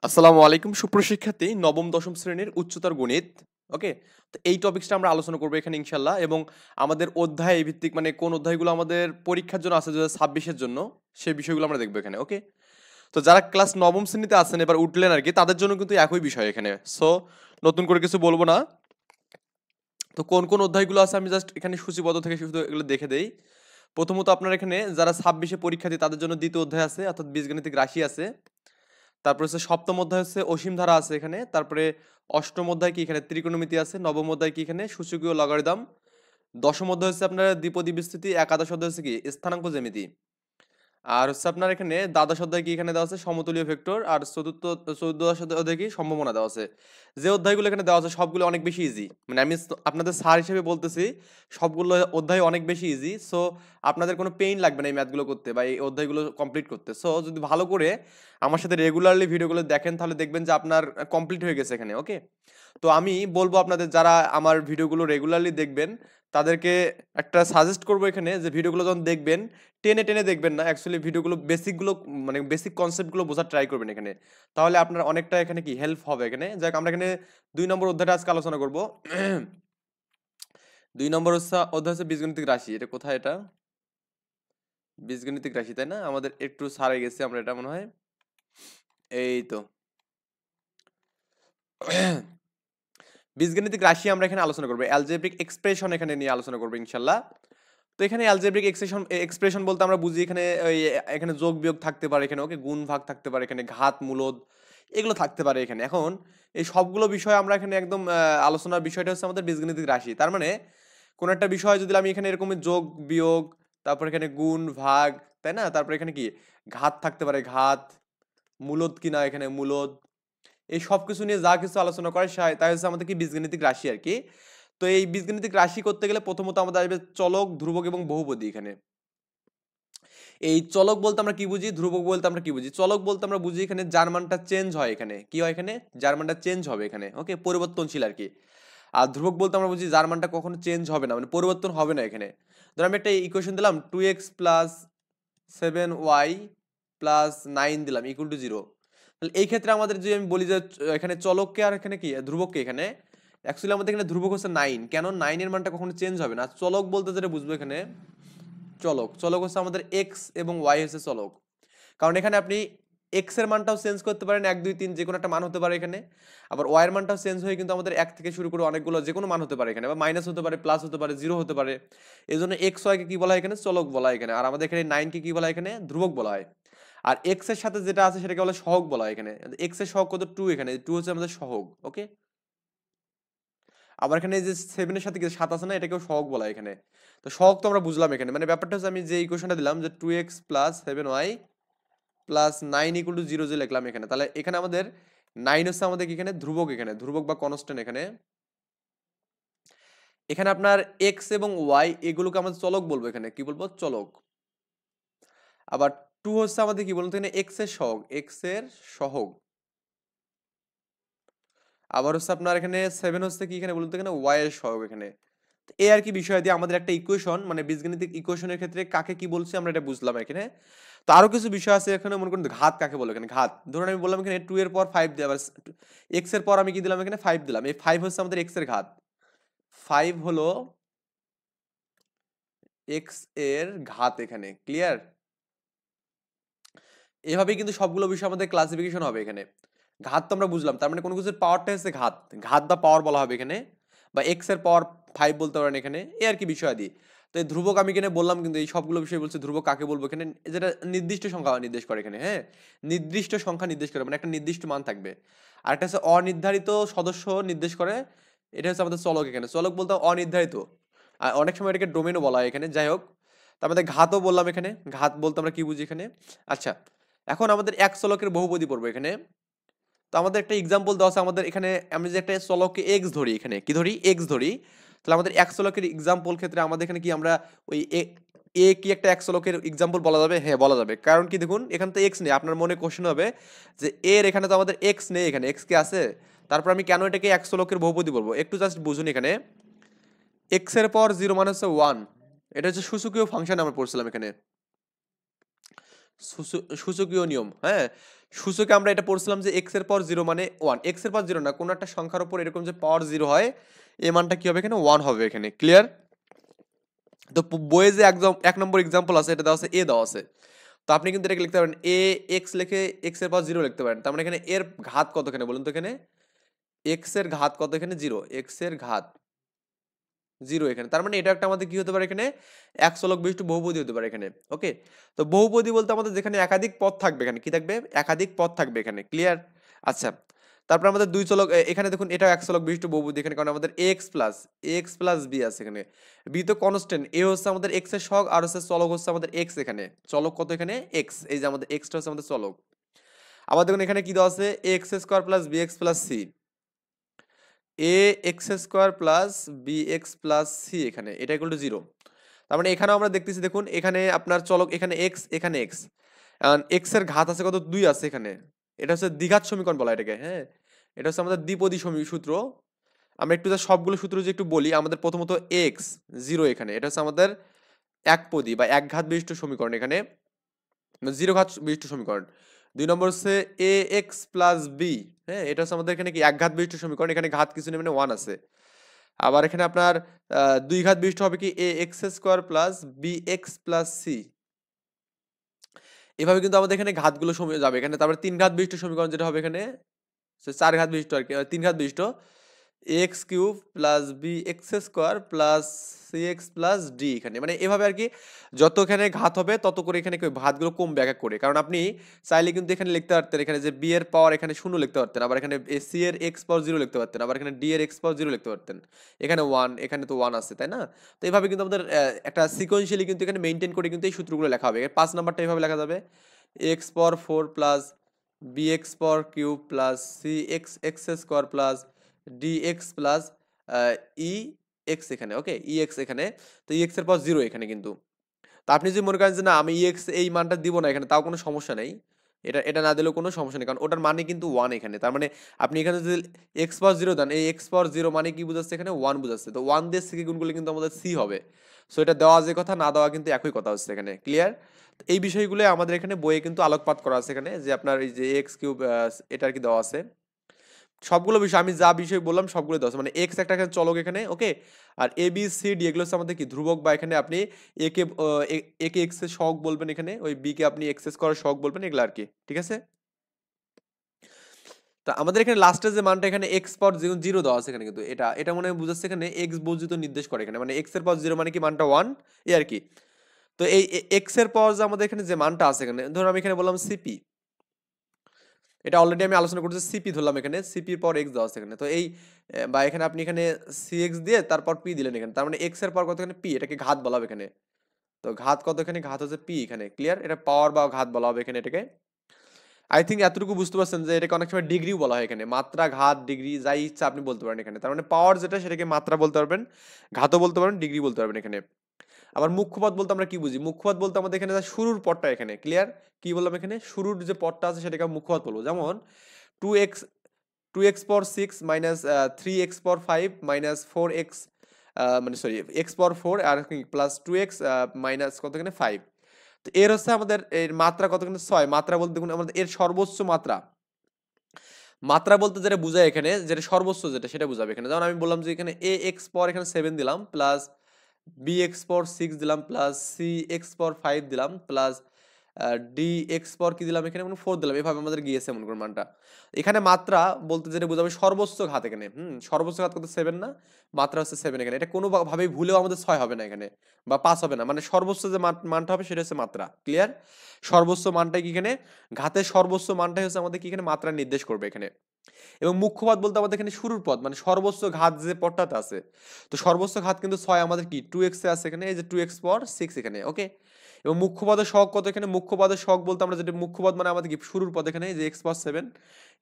আসসালামু আলাইকুম সুপ্রশিক্ষার্থী নবম দশম শ্রেণীর উচ্চতর গণিত। ওকে, তো এই টপিকসটা আমরা আলোচনা করবো এখানে ইনশাল্লাহ। এবং আমাদের অধ্যায় ভিত্তিক মানে কোন অধ্যায়গুলো আমাদের পরীক্ষার জন্য আছে 2026-এর জন্য সেই বিষয়গুলো আমরা দেখবো এখানে। ওকে, তো যারা ক্লাস নবম শ্রেণীতে আছেন এবার উঠলেন আর কি, তাদের জন্য কিন্তু একই বিষয় এখানে। সো নতুন করে কিছু বলবো না। তো কোন কোন অধ্যায়গুলো আছে আমি জাস্ট এখানে সূচিবদ্ধ থেকে শুধু এগুলো দেখে দেই। প্রথমত আপনার এখানে যারা 26-এ পরীক্ষা দিই তাদের জন্য দ্বিতীয় অধ্যায় আছে, অর্থাৎ বীজগণিতিক রাশি আছে। তারপরে হচ্ছে সপ্তম অধ্যায় হচ্ছে অসীম ধারা আছে এখানে। তারপরে অষ্টম অধ্যায় কি এখানে ত্রিকোণমিতি আছে। নবম অধ্যায় কি এখানে সূচকীয় লগারিদম। দশম অধ্যায় হচ্ছে আপনার দ্বিপদী বিস্তৃতি। একাদশ অধ্যায় হচ্ছে কি স্থানাঙ্ক জ্যামিতি। আর হচ্ছে আপনার এখানে দ্বাদশ অধ্যায় কি এখানে দেওয়া আছে সমতুলীয় ভেক্টর। আর চতুর্দশ অধ্যায় কি সম্ভাবনা দেওয়া আছে। যে অধ্যায়গুলো এখানে দেওয়া আছে সবগুলো অনেক বেশি ইজি, মানে আমি আপনাদের স্যার হিসেবে বলতেছি সবগুলো অধ্যায় অনেক বেশি ইজি। সো আপনাদের কোনো পেইন লাগবে না এই ম্যাথগুলো করতে বা এই অধ্যায়গুলো কমপ্লিট করতে। সো যদি ভালো করে আমার সাথে রেগুলারলি ভিডিওগুলো দেখেন তাহলে দেখবেন যে আপনার কমপ্লিট হয়ে গেছে এখানে। ওকে, তো আমি বলবো আপনাদের যারা আমার ভিডিওগুলো রেগুলারলি দেখবেন তাদেরকে একটা সাজেস্ট করবো এখানে যে ভিডিওগুলো যখন দেখবেন টেনে টেনে দেখবেন না, অ্যাকচুয়ালি ভিডিওগুলো বেসিকগুলো মানে বেসিক কনসেপ্টগুলো বোঝার ট্রাই করবেন এখানে। তাহলে আপনার অনেকটা এখানে কি হেল্প হবে এখানে। যাক আমরা এখানে 2 নম্বর অধ্যায়টা আজকে আলোচনা করব। 2 নম্বর অধ্যায় হচ্ছে বীজগণিতিক রাশি। এটা কোথায়? এটা বীজগণিতিক রাশি, তাই না? আমাদের একটু সারে গেছি আমরা, এটা মনে হয় এই তো। বীজগণিতিক রাশি আমরা এখানে আলোচনা করবো, অ্যালজেব্রিক এক্সপ্রেশন এখানে নিয়ে আলোচনা করবো ইনশাল্লাহ। তো এখানে অ্যালজেব্রিক এক্সপ্রেশন বলতে আমরা বুঝি এখানে ওই এখানে যোগ বিয়োগ থাকতে পারে এখানে। ওকে, গুণ ভাগ থাকতে পারে এখানে, ঘাত মূলদ এগুলো থাকতে পারে এখানে। এখন এই সবগুলো বিষয় আমরা এখানে একদম আলোচনার বিষয়টা হচ্ছে আমাদের বীজগণিতিক রাশি। তার মানে কোন একটা বিষয় যদি আমি এখানে এরকম যোগ বিয়োগ, তারপর এখানে গুণ ভাগ, তাই না? তারপর এখানে কি ঘাত থাকতে পারে, ঘাত মূলদ কিনা এখানে মূলদ, এই সব কিছু নিয়ে যা কিছু আলোচনা করে তাই হচ্ছে আমাদের কি বীজগণিতিক রাশি আর কি। তো এই বীজগণিতিক রাশি করতে গেলে প্রথমত আমাদের আসবে চলক, ধ্রুবক এবং বহুপদী এখানে। এই চলক বলতে আমরা কি বুঝি, ধ্রুবক বলতে আমরা কি বুঝি? চলক বলতে আমরা বুঝি এখানে যার মানটা চেঞ্জ হয় এখানে। কি হয় এখানে? যার মানটা চেঞ্জ হবে এখানে। ওকে, পরিবর্তনশীল আর কি। আর ধ্রুবক বলতে আমরা বুঝি যার মানটা কখনো চেঞ্জ হবে না, মানে পরিবর্তন হবে না এখানে। ধর আমি একটা ইকুয়েশন দিলাম 2x প্লাস 7y প্লাস 9 দিলাম ইকুয়াল টু 0। তাহলে এই ক্ষেত্রে আমাদের যদি আমি বলি যে এখানে চলককে আর এখানে কি ধ্রুবককে, এখানে অ্যাকচুয়ালি আমাদের এখানে ধ্রুবক হচ্ছে 9, কেন 9 এর মানটা কখনো চেঞ্জ হবে না। চলক বলতে যেটা বুঝবো এখানে চলক, চলক হচ্ছে আমাদের এক্স এবং ওয়াই হচ্ছে চলক। কারণ এখানে আপনি এক্স এর মানটাও চেঞ্জ করতে পারেন, 1 2 3 যে কোনো একটা মান হতে পারে এখানে। আবার ওয়াই এর মানটাও চেঞ্জ হয়ে কিন্তু আমাদের 1 থেকে শুরু করে অনেকগুলো যে কোনো মান হতে পারে এখানে, বা মাইনাস হতে পারে, প্লাস হতে পারে, জিরো হতে পারে। এই জন্য এক্স ওয়াই কে কি বলা হয় এখানে? চলক বলা হয় এখানে। আর আমাদের এখানে 9 কে কি বলা হয় এখানে? ধ্রুবক বলা হয়। আর এক্স এর সাথে যেটা আছে সেটাকে বলে সহগ বলা হয় এখানে। এক্স এর সহগ কত? 2 এখানে 2 হচ্ছে আমাদের সহগ। ওকে, আবার এখানে যে 7 এর সাথে 7 আছে না, এটাকেও সহগ বলা হয় এখানে। তো সহগ তো আমরা বুঝলাম এখানে, মানে ব্যাপারটা হচ্ছে আমি যে ইকুয়েশনটা দিলাম যে 2x plus 7y plus 9 equal to 0 যে লিখলাম এখানে, তাহলে এখানে আমাদের 9 হচ্ছে আমাদের কি এখানে ধ্রুবক, এখানে ধ্রুবক বা কনস্ট্যান্ট এখানে। এখানে আপনার x এবং y এগুলোকে আমরা চলক বলবো এখানে, কি বলবো? চলক। আবার 2 হচ্ছে আমাদের কি বলতো এখানে? x এর সহগ, x এর সহগ। আবার হচ্ছে আপনার এখানে 7 হচ্ছে কি এখানে বলতো এখানে? y এর সহগ এখানে। এই আর কি বিষয় দিয়ে আমাদের একটা ইকুয়েশন, মানে বীজগণিতিক ইকুয়েশনের ক্ষেত্রে কাকে কি বলছি আমরা এটা বুঝলাম এখানে। তো আরো কিছু বিষয় আছে এখানে, মনে করুন ঘাত কাকে বলে এখানে। ঘাত ধরুন আমি বললাম এখানে 2 এর পর 5 দিয়ে, আবার x এর পর আমি কি দিলাম এখানে? 5 দিলাম। এই 5 হচ্ছে আমাদের x এর ঘাত। 5 হলো x এর ঘাত এখানে। ক্লিয়ার? এভাবেই কিন্তু সবগুলো বিষয় আমাদের ক্লাসিফিকেশন হবে এখানে। ঘাত তো আমরা বুঝলাম, তার মানে কোনো কিছুর পাওয়ারটা হচ্ছে ঘাত, ঘাত বা পাওয়ার বলা হবে এখানে। বা এক্স এর পাওয়ার 5 বলতে পারেন এখানে, এই আর কি বিষয়াদি। তো এই ধ্রুবক আমি এখানে বললাম, কিন্তু এই সবগুলো বিষয় বলছে ধ্রুবক কাকে বলবো এখানে, যেটা নির্দিষ্ট সংখ্যা নির্দেশ করে এখানে। হ্যাঁ, নির্দিষ্ট সংখ্যা নির্দেশ করে, মানে একটা নির্দিষ্ট মান থাকবে। আর একটা হচ্ছে অনির্ধারিত সদস্য নির্দেশ করে, এটা হচ্ছে আমাদের চলক এখানে। চলক বলতে অনির্ধারিত, আর অনেক সময় এটাকে ডোমেনও বলা হয় এখানে। যাই হোক, তার মধ্যে ঘাতও বললাম এখানে। ঘাত বলতে আমরা কি বুঝি এখানে? আচ্ছা, এখন আমাদের এক চলকের বহুপদী পড়বো এখানে। তো আমাদের একটা এক্সাম্পল দেওয়া আছে আমাদের এখানে। আমি যে একটা চলককে এক্স ধরি এখানে, কি ধরি? এক্স ধরি। তাহলে আমাদের এক চলকের এক্সাম্পল ক্ষেত্রে আমাদের এখানে কি আমরা ওই এ কি একটা এক চলকের এক্সাম্পল বলা যাবে? হ্যাঁ, বলা যাবে। কারণ কি দেখুন, এখানে তো এক্স নেই। আপনার মনে কোশ্চেন হবে যে এর এখানে তো আমাদের এক্স নেই, এখানে এক্স কি আছে? তারপর আমি কেন এটাকে এক চলকের বহুপদী বলবো? একটু জাস্ট বুঝুন এখানে। এক্স এর পর 0 মানে হচ্ছে 1, এটা হচ্ছে সূচকীয় ফাংশন আমরা পড়ছিলাম এখানে। সূচকীয় নিয়ম, হ্যাঁ? সূচকে আমরা এটা পড়ছিলাম যে x এর পাওয়ার 0 মানে 1, x এর পাওয়ার 0 না, কোনো একটা সংখ্যার উপর এরকম যে পাওয়ার 0 হয়, এই মানটা কি হবে এখানে 1 হবে এখানে, ক্লিয়ার? তো বইয়ে যে একদম 1 নম্বর এক্সাম্পল আছে, এটা দেওয়া আছে a দেওয়া আছে। তো আপনি কিন্তু এটাকে লিখতে পারেন a x লিখে x এর পাওয়ার 0 লিখতে পারেন। তার মানে এখানে এর ঘাত কত এখানে বলুন তো এখানে? x এর ঘাত কত এখানে? 0, x এর ঘাত 0 এখানে। তার মানে এটা একটা আমাদের কি হতে পারে এখানে? এক চলক বিশিষ্ট বহুপদী হতে পারে এখানে। ওকে? তো বহুপদী বলতে আমাদের যেখানে একাধিক পদ থাকবে এখানে, কি থাকবে? একাধিক পদ থাকবে এখানে। ক্লিয়ার? আচ্ছা। তারপর আমাদের দুই চলক এখানে দেখুন এটাও এক চলক বিশিষ্ট বহুপদী এখানে, কারণ আমাদের ax b আছে এখানে। b তো কনস্ট্যান্ট, a হচ্ছে আমাদের x এর সহগ আর হচ্ছে চলক হচ্ছে আমাদের x এখানে। চলক কত এখানে? x। এই যে আমাদের x টা হচ্ছে আমাদের চলক। আবার দেখুন এখানে কি দেওয়া আছে? ax square plus bx plus c। ax square plus bx plus c এখানে, এটা ইকুয়াল টু 0। তার মানে এখানেও আমরা দেখতেছি, দেখুন এখানে আপনার চলক এখানে x, এখানে x, কারণ x এর ঘাত আছে কত? 2 আছে এখানে। এটা হচ্ছে দ্বিঘাত সমীকরণ বলা এটাকে, হ্যাঁ? এটা হচ্ছে আমাদের দ্বিপদী সূত্র। আমরা একটু যা সবগুলো সূত্র যে একটু বলি, আমাদের প্রথমত x 0 এখানে, এটা হচ্ছে আমাদের একপদী বা একঘাত বিশিষ্ট সমীকরণ এখানে, 0 ঘাত বিশিষ্ট সমীকরণ। 2 নম্বর হচ্ছে ax প্লাস b, হ্যাঁ? এটা হচ্ছে আমাদের এখানে কি একঘাত বিশিষ্ট সমীকরণ, এখানে ঘাত কিছু নেই মানে 1 আছে। আবার এখানে আপনার দুই ঘাত বিশিষ্ট হবে কি ax square plus bx plus c। এভাবে কিন্তু আমাদের এখানে ঘাতগুলো যাবে এখানে। তারপরে তিন ঘাত বিশিষ্ট সমীকরণ যেটা হবে এখানে, চার ঘাত বিশিষ্ট আর কি, তিন ঘাত বিশিষ্ট x cube plus b x square plus c x plus d এখানে, মানে এভাবে আর কি। যত এখানে ঘাত হবে তত করে এখানে ঘাতগুলো কমবে এক এক করে, কারণ আপনি চাইলে কিন্তু এখানে লিখতে পারতেন এখানে যে বি এর পাওয়ার এখানে 0 লিখতে পারতেন, আবার এখানে সি এর এক্স পাওয়ার 0 লিখতে পারতেন, আবার এখানে ডি এর এক্স পাওয়ার 0 লিখতে পারতেন। এখানে 1, এখানে তো 1 আছে, তাই না? তো এইভাবে কিন্তু আমাদের একটা সিকোয়েন্সিয়ালি কিন্তু এখানে মেনটেন করে কিন্তু এই সূত্রগুলো লেখা হবে। 5 নাম্বারটা এইভাবে লেখা যাবে, x power 4 plus b x power cube plus c x x square plus dx plus e x এখানে, ওকে, ই এক্স এখানে। তো ই এক্স এর পর 0 এখানে কিন্তু। তো আপনি যদি মনে করেন যে না আমি ই এক্স এই মানটা দিব না এখানে, তাও কোনো সমস্যা নেই। এটা এটা না দিলেও কোনো সমস্যা নেই, কারণ ওটার মানে কিন্তু 1 এখানে। তার মানে আপনি এখানে যদি এক্স পাওয়ার 0 দেন, এই এক্স পাওয়ার 0 মানে কি বুঝাচ্ছে এখানে? 1 বুঝাচ্ছে। তো 1 দিয়ে সিকে গুণ করলে কিন্তু আমাদের সি হবে। সো এটা দেওয়া যে কথা, না দেওয়া কিন্তু একই কথা হচ্ছে এখানে, ক্লিয়ার? এই বিষয়গুলো আমাদের এখানে বইয়ে কিন্তু আলোকপাত করা আছে এখানে, যে আপনার এই যে এক্স কিউব এটা আর কি দেওয়া আছে। সবগুলো বিষয় আমি যা বিষয় বললাম সবগুলো দেওয়া আছে, মানে এক্স একটা এখানে চলক এখানে, ওকে। আর এ বি সি ডি এগুলো হচ্ছে আমাদের কি ধ্রুবক, বা এখানে আপনি একে এক্স এর সহগ বলবেন এখানে, ওই বি কে আপনি এক্স করার সহগ বলবেন, এগুলো আর কি, ঠিক আছে? তা আমাদের এখানে লাস্টের যে মানটা এখানে এক্স পাওয়ার 0 দেওয়া আছে এখানে, কিন্তু এটা এটা মনে হয় বুঝাচ্ছে এখানে এক্স বর্জিত নির্দেশ করে এখানে, মানে এক্স এর পাওয়ার 0 মানে কি মানটা 1, এই আর কি। তো এই এক্স এর পাওয়ার যে আমাদের এখানে যে মানটা আছে এখানে, ধরুন আমি এখানে বললাম সিপি, এটা অলরেডি আমি আলোচনা করছি, সিপি ধরলাম এখানে, সিপির পর এক্স দেওয়া আছে এখানে। তো এই বা এখানে আপনি এখানে সি এক্স দিয়ে তারপর পি দিলেন এখানে, তার মানে এক্স এর পর কত এখানে? পি, এটাকে ঘাত বলা হবে এখানে। তো ঘাত কত এখানে? ঘাত হচ্ছে পি এখানে, ক্লিয়ার? এটা পাওয়ার বা ঘাত বলা হবে এখানে এটাকে। আই থিঙ্ক এতটুকু বুঝতে পারছেন যে এটাকে অনেক সময় ডিগ্রিও বলা হয় এখানে, মাত্রা, ঘাত, ডিগ্রি যাই ইচ্ছা আপনি বলতে পারেন এখানে। তার মানে পাওয়ার যেটা সেটাকে মাত্রা বলতে পারবেন, ঘাতও বলতে পারেন, ডিগ্রি বলতে পারবেন এখানে। আবার মুখ্যপদ বলতে আমরা কি বুঝি? মুখ্যপদ বলতে আমাদের এখানে শুরুর পদটা এখানে, ক্লিয়ার? কি বললাম এখানে? শুরুর যে পদটা আছে সেটাকে মুখ্যপদ বলবো। যেমন 2x 2x পাওয়ার 6 মাইনাস 3x পাওয়ার 5 মাইনাস 4x, মানে সরি x পাওয়ার 4 আর প্লাস 2x মাইনাস কত এখানে 5। তো এর হচ্ছে আমাদের এর মাত্রা কত এখানে 6। মাত্রা বলতে দেখুন আমাদের এর সর্বোচ্চ মাত্রা, মাত্রা বলতে যেটা বোঝায় এখানে, যেটা সর্বোচ্চ যেটা সেটা বোঝাবে এখানে। যেমন আমি বললাম যে এখানে ax পাওয়ার এখানে 7 দিলাম প্লাস bx পাওয়ার 6 দিলাম প্লাস cx পাওয়ার 5 দিলাম প্লাস dx পাওয়ার কি দিলাম এখানে? মানে 4 দিলাম। এভাবে আমাদের গিয়েছে মনে করুন মানটা। এখানে মাত্রা বলতে যেটা বোঝাবে সর্বোচ্চ ঘাত এখানে, সর্বোচ্চ ঘাত কত? 7 না? মাত্রা হচ্ছে 7 এখানে। এটা কোনো ভাবেই ভুলেও আমাদের 6 হবে না এখানে, বা 5 হবে না। মানে সর্বোচ্চ যে মানটা হবে সেটা হচ্ছে মাত্রা, ক্লিয়ার? সর্বোচ্চ মানটাই কি এখানে? ঘাতের সর্বোচ্চ মানটাই হচ্ছে আমাদের কি এখানে মাত্রা নির্দেশ করবে এখানে। এবং মুখ্য পদ বলতে আমাদের এখানে শুরুর পদ, মানে সর্বোচ্চ ঘাত যে পদটাতে আছে। তো সর্বোচ্চ ঘাত কিন্তু 6 আমাদের কি 2x এ আছে এখানে, এই যে 2x পাওয়ার 6 এখানে, ওকে। এবং মুখ্য পদের সহগ কত এখানে? মুখ্য পদের সহগ বলতে আমরা যেটা মুখ্য পদ মানে আমাদের কি শুরুর পদ এখানে, এই যে x পাওয়ার 7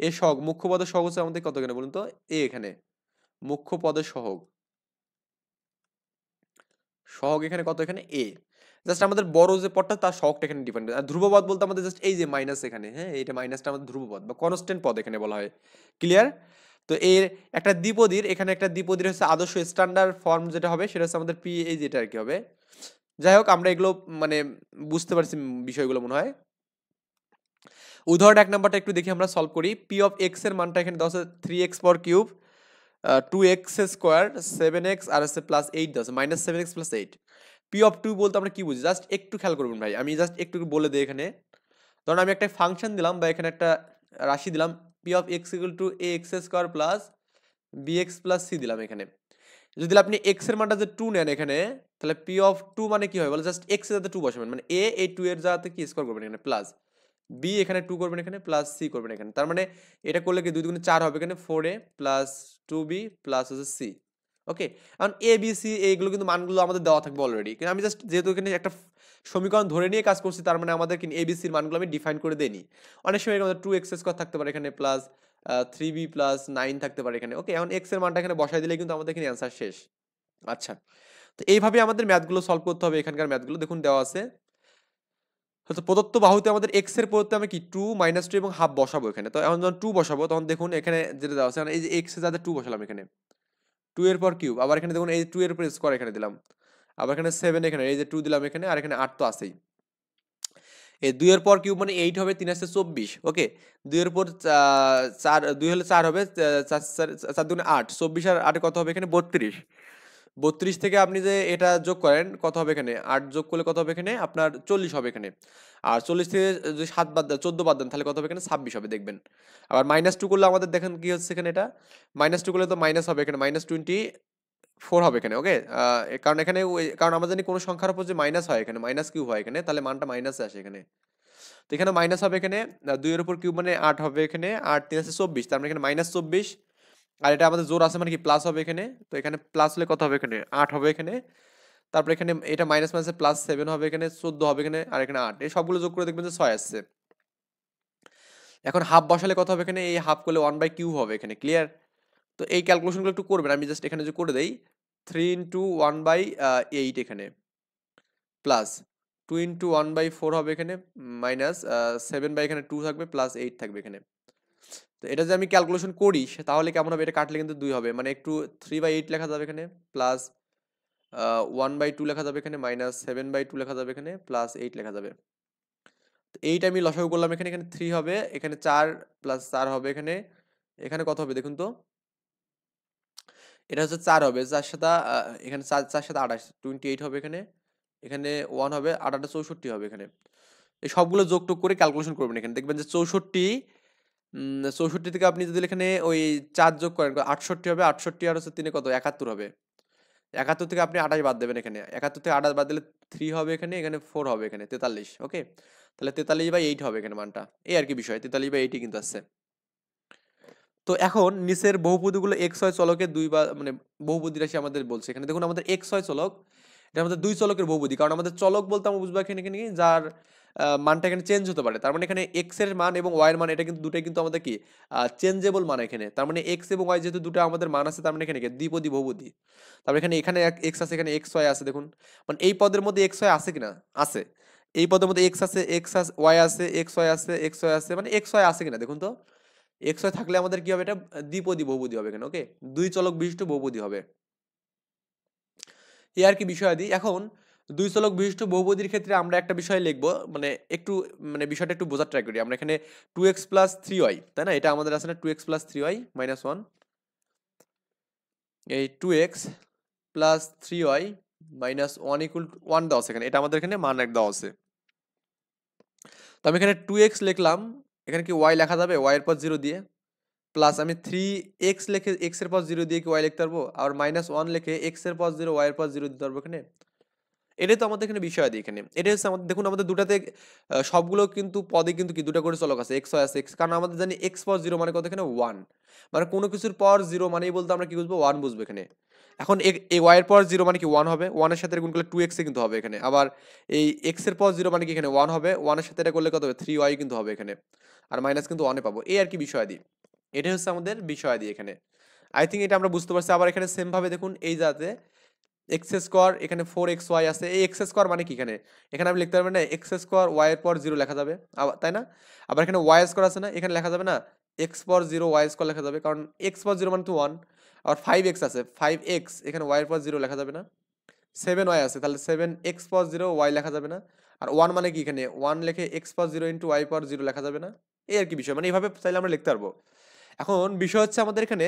এর সহগ, মুখ্য পদের সহগ হচ্ছে আমাদের কত এখানে বলুন তো? a এখানে মুখ্য পদের সহগ, সহগ এখানে কত এখানে? a। জাস্ট আমাদের বড় যে পদটা তার সহগটা এখানে ডিপেন্ড। আর ধ্রুবপদ বলতে আমাদের জাস্ট এই যে মাইনাস এখানে, হ্যাঁ, এইটা মাইনাসটা আমাদের ধ্রুবপদ বা কনস্ট্যান্ট পদ এখানে বলা হয়, ক্লিয়ার? তো এর একটা দ্বিপদীর, এখানে একটা দ্বিপদীর হচ্ছে আদর্শ স্ট্যান্ডার্ড ফর্ম যেটা হবে সেটা হচ্ছে আমাদের পি, এই যেটা আর কি হবে। যাই হোক আমরা এগুলো মানে বুঝতে পারছি বিষয়গুলো মনে হয়। উদাহরণ 1 নাম্বারটা একটু দেখি আমরা সলভ করি। পি অফ এক্স এর মানটা এখানে দেওয়া আছে 3x power cube, 2x square, 7x আর আছে প্লাস 8 দেওয়া আছে, minus 7x plus 8। P of 2 বলতে আমরা কি বুঝি? জাস্ট একটু খেয়াল করবেন ভাই, আমি জাস্ট একটু বলে দিই এখানে। ধরুন আমি একটা ফাংশন দিলাম বা এখানে একটা রাশি দিলাম, p of x equal to a x square plus b x plus c দিলাম এখানে। যদি আপনি এক্স এর মানটা যে 2 নেন এখানে, তাহলে পি অফ 2 মানে কি হয় বলে, জাস্ট এক্স এর যাতে 2 বসাবেন, মানে এ এই 2 এর যাতে কি স্কোয়ার করবেন এখানে প্লাস বি এখানে 2 করবেন এখানে প্লাস সি করবেন এখানে। তার মানে এটা করলে কি 2 দুগুণে 4 হবে এখানে, 4a প্লাস 2b প্লাস হচ্ছে সি। ওকে, এখন এ বি সি এইগুলো কিন্তু মানগুলো আমাদের দেওয়া থাকবে অলরেডি, কিন্তু আমি জাস্ট যেহেতু এখানে একটা সমীকরণ ধরে নিয়ে কাজ করছি, তার মানে আমাদের কিন্তু এ বি সির মানগুলো আমি ডিফাইন করে দেইনি। অনেক সময় আমাদের 2x স্কোয়ার থাকতে পারে এখানে প্লাস 3b প্লাস 9 থাকতে পারে এখানে। ওকে, এখন এক্স এর মানটা এখানে বসাই দিলে কিন্তু আমাদের এখানে অ্যান্সার শেষ। আচ্ছা, তো এইভাবে আমাদের ম্যাথগুলো সলভ করতে হবে। এখানকার ম্যাথগুলো দেখুন দেওয়া আছে, তো প্রদত্ত বাহুতে আমাদের এক্স এর প্রদত্তে আমি কি 2 মাইনাস 2 এবং হাফ বসাবো এখানে। তো এখন যখন 2 বসাবো তখন দেখুন এখানে যেটা দেওয়া আছে, এই যে এক্স এর যাতে 2 বসালাম এখানে, 2 এর পর কিউব, আবার এখানে দেখুন এই 2 এর উপর স্কোয়ার এখানে দিলাম, আবার এখানে 7 এখানে এই যে 2 দিলাম এখানে, আর এখানে 8 তো আছেই। এই 2 এর পর কিউব মানে 8 হবে, 3 আসছে 24। ওকে, 2 এর উপর 4, 2 হলে 4 হবে, 4 দুগুণে 8, 24 আর 8 কত হবে এখানে 32। 32 থেকে আপনি যে এটা যোগ করেন কত হবে এখানে, 8 যোগ করলে কত হবে এখানে আপনার 40 হবে এখানে। আর 40 থেকে যদি 7 বাদ দেন, 14 বাদ দেন, তাহলে কত হবে এখানে 26 হবে দেখবেন। আবার -2 করলে আমাদের দেখেন কি হচ্ছে এখানে, এটা -2 করলে তো মাইনাস হবে এখানে, -24 হবে এখানে। ওকে, কারণ এখানে কারণ আমরা জানি কোনো সংখ্যার উপর যে মাইনাস হয় এখানে, মাইনাস কিউব হয় এখানে, তাহলে মানটা মাইনাসে আসে এখানে। তো এখানে মাইনাস হবে এখানে, 2 এর উপর কিউব মানে 8 হবে এখানে, 8 3 আছে 24, তার মানে এখানে -24। আর এটা আমাদের জোর আছে মানে কি প্লাস হবে এখানে, তো এখানে প্লাস হলে কত হবে এখানে 8 হবে এখানে। তারপর এখানে এটা মাইনাস মাইনাসে প্লাস 7 হবে এখানে, 14 হবে এখানে, আর এখানে 8, এই সবগুলো যোগ করে দেখবেন যে 6 আসছে। এখন হাফ বসালে কত হবে এখানে, এই হাফ করলে 1/কিউব হবে এখানে। ক্লিয়ার? তো এই ক্যালকুলেশনগুলো একটু করবেন, আমি জাস্ট এখানে যে করে দেই 3 ইন্টু 1/8 এখানে প্লাস 2 ইন্টু 1/4 হবে এখানে, মাইনাস 7 বাই এখানে 2 থাকবে প্লাস 8 থাকবে এখানে। তো এটা যে আমি ক্যালকুলেশন করি তাহলে কেমন হবে, এটা কাটলে কিন্তু 2 হবে, মানে একটু 3/8 লেখা যাবে এখানে, প্লাস 1/2 লেখা যাবে এখানে, মাইনাস 7/2 লেখা যাবে এখানে, প্লাস 8 লেখা যাবে। তো এইটা আমি লসাগু করলাম এখানে, এখানে 3 হবে এখানে, 4 প্লাস 4 হবে এখানে, এখানে কত হবে দেখুন তো, এটা হচ্ছে 4 হবে, 4 সাথে এখানে 4 4 সাথে 28, 28 হবে এখানে, এখানে 1 হবে, 8 8 64 হবে এখানে। এই সবগুলো যোগ টোগ করে ক্যালকুলেশন করবেন এখানে, দেখবেন যে 64 থেকে আপনি যদি এখানে ওই 4 যোগ করেন 68 হবে, 68 আর হচ্ছে 3 কত 71 হবে। 71 থেকে আপনি 28 বাদ দেবেন এখানে, 71 থেকে 28 বাদ দিলে 3 হবে এখানে, এখানে 4 হবে এখানে 43। ওকে, তাহলে 43/8 হবে এখানে মানটা, এই আর কি বিষয়, 43/8 কিন্তু আসছে। তো এখন নিচের বহুপদীগুলো এক্স হয় চলকের দুই বা মানে বহুপদী রাশি আমাদের বলছে এখানে, দেখুন আমাদের এক্স হয় চলক, এটা আমাদের দুই চলকের বহুপদী, কারণ আমাদের চলক বলতে আমরা বুঝবো এখানে এখানে কি, যার মানটা এখানে চেঞ্জ হতে পারে। তার মানে এখানে এক্স এর মান এবং ওয়াই এর মান এটা কিন্তু দুটোই কিন্তু আমাদের কি চেঞ্জেবল মান এখানে। তার মানে এক্স এবং ওয়াই যেহেতু দুটো আমাদের মান আছে, তার মানে এখানে কি দ্বিপদী বহুপদী। তারপরে এখানে এখানে এক্স আছে, এখানে এক্স ওয়াই আছে, দেখুন মানে এই পদের মধ্যে এক্স ওয়াই আছে কিনা, আছে। এই পদের মধ্যে এক্স আছে, এক্স ওয়াই আছে, এক্স ওয়াই আছে, এক্স ওয়াই আছে, মানে এক্স ওয়াই আছে কিনা দেখুন তো। এক্স ওয়াই থাকলে আমাদের কি হবে, এটা দ্বিপদী বহুপদী হবে এখানে। ওকে, দুই চলক বিশিষ্ট বহুপদী হবে, এই আর কি বিষয়াদি। এখন দুই চলক বিশিষ্ট বহুপদীর ক্ষেত্রে আমরা একটা বিষয় লিখবো, মানে একটু মানে বিষয়টা একটু বোঝার ট্রাই করি আমরা এখানে। 2x প্লাস 3y, তাই না, এটা আমাদের আছে না 2x প্লাস 3y মাইনাস 1, এই 2x plus 3y minus 1 equal 1 দেওয়া আছে এখানে, এটা আমাদের এখানে মান এক দেওয়া আছে। তো আমি এখানে 2x লিখলাম, এখানে কি y লেখা যাবে y এর পর 0 দিয়ে, প্লাস আমি 3x লিখে x এর পর 0 দিয়ে কি y লিখতে পারবো, আর মাইনাস 1 লিখে x এর পর 0 y এর পর 0 দিতে পারবো এখানে। এটাই তো আমাদের এখানে বিষয় দিই এখানে, এটাই হচ্ছে আমাদের, দেখুন আমাদের দুটাতে সবগুলো কিন্তু পদে কিন্তু কি দুটা করে চলক আছে, এক্স ওয়াই আছে, এক্স, কারণ আমাদের জানি এক্স পর 0 মানে কত এখানে 1, মানে কোনো কিছুর পর 0 মানেই বলতে আমরা কি বুঝবো 1 বুঝবো এখানে। এখন এই ওয়াই এর পর 0 মানে কি 1 হবে, 1 এর সাথে গুণ করলে 2x এ কিন্তু হবে এখানে, আবার এই x এর পর 0 মানে কি এখানে 1 হবে, 1 এর সাথে এটা করলে কত হবে 3y কিন্তু হবে এখানে, আর মাইনাস কিন্তু 1 এ পাবো, এই আর কি বিষয় দিই। এটাই হচ্ছে আমাদের বিষয় দিই এখানে। আই থিঙ্ক এটা আমরা বুঝতে পারছি। আবার এখানে সেম ভাবে দেখুন, এই যাতে এক্স স্কোয়ার এখানে 4xy আছে, এই এক্স স্কোয়ার মানে কি এখানে, এখানে আপনি লিখতে পারবেন না এক্স স্কোয়ার ওয়াই এর পর 0 লেখা যাবে, তাই না। আবার এখানে ওয়াই স্কোয়ার আছে না, এখানে লেখা যাবে না এক্স পর 0 ওয়াই স্কোয়ার লেখা যাবে, কারণ এক্স পর 0 মানে তো 1। আবার 5x আছে, 5x এখানে ওয়াই এর পর 0 লেখা যাবে না। 7y আছে, তাহলে 7x পর 0 ওয়াই লেখা যাবে না। আর 1 মানে কি এখানে 1 লিখে এক্স পর 0 ইন্টু ওয়াই পর 0 লেখা যাবে না। এই আর কি বিষয়, মানে এইভাবে চাইলে আমরা লিখতে পারবো। এখন বিষয় হচ্ছে আমাদের এখানে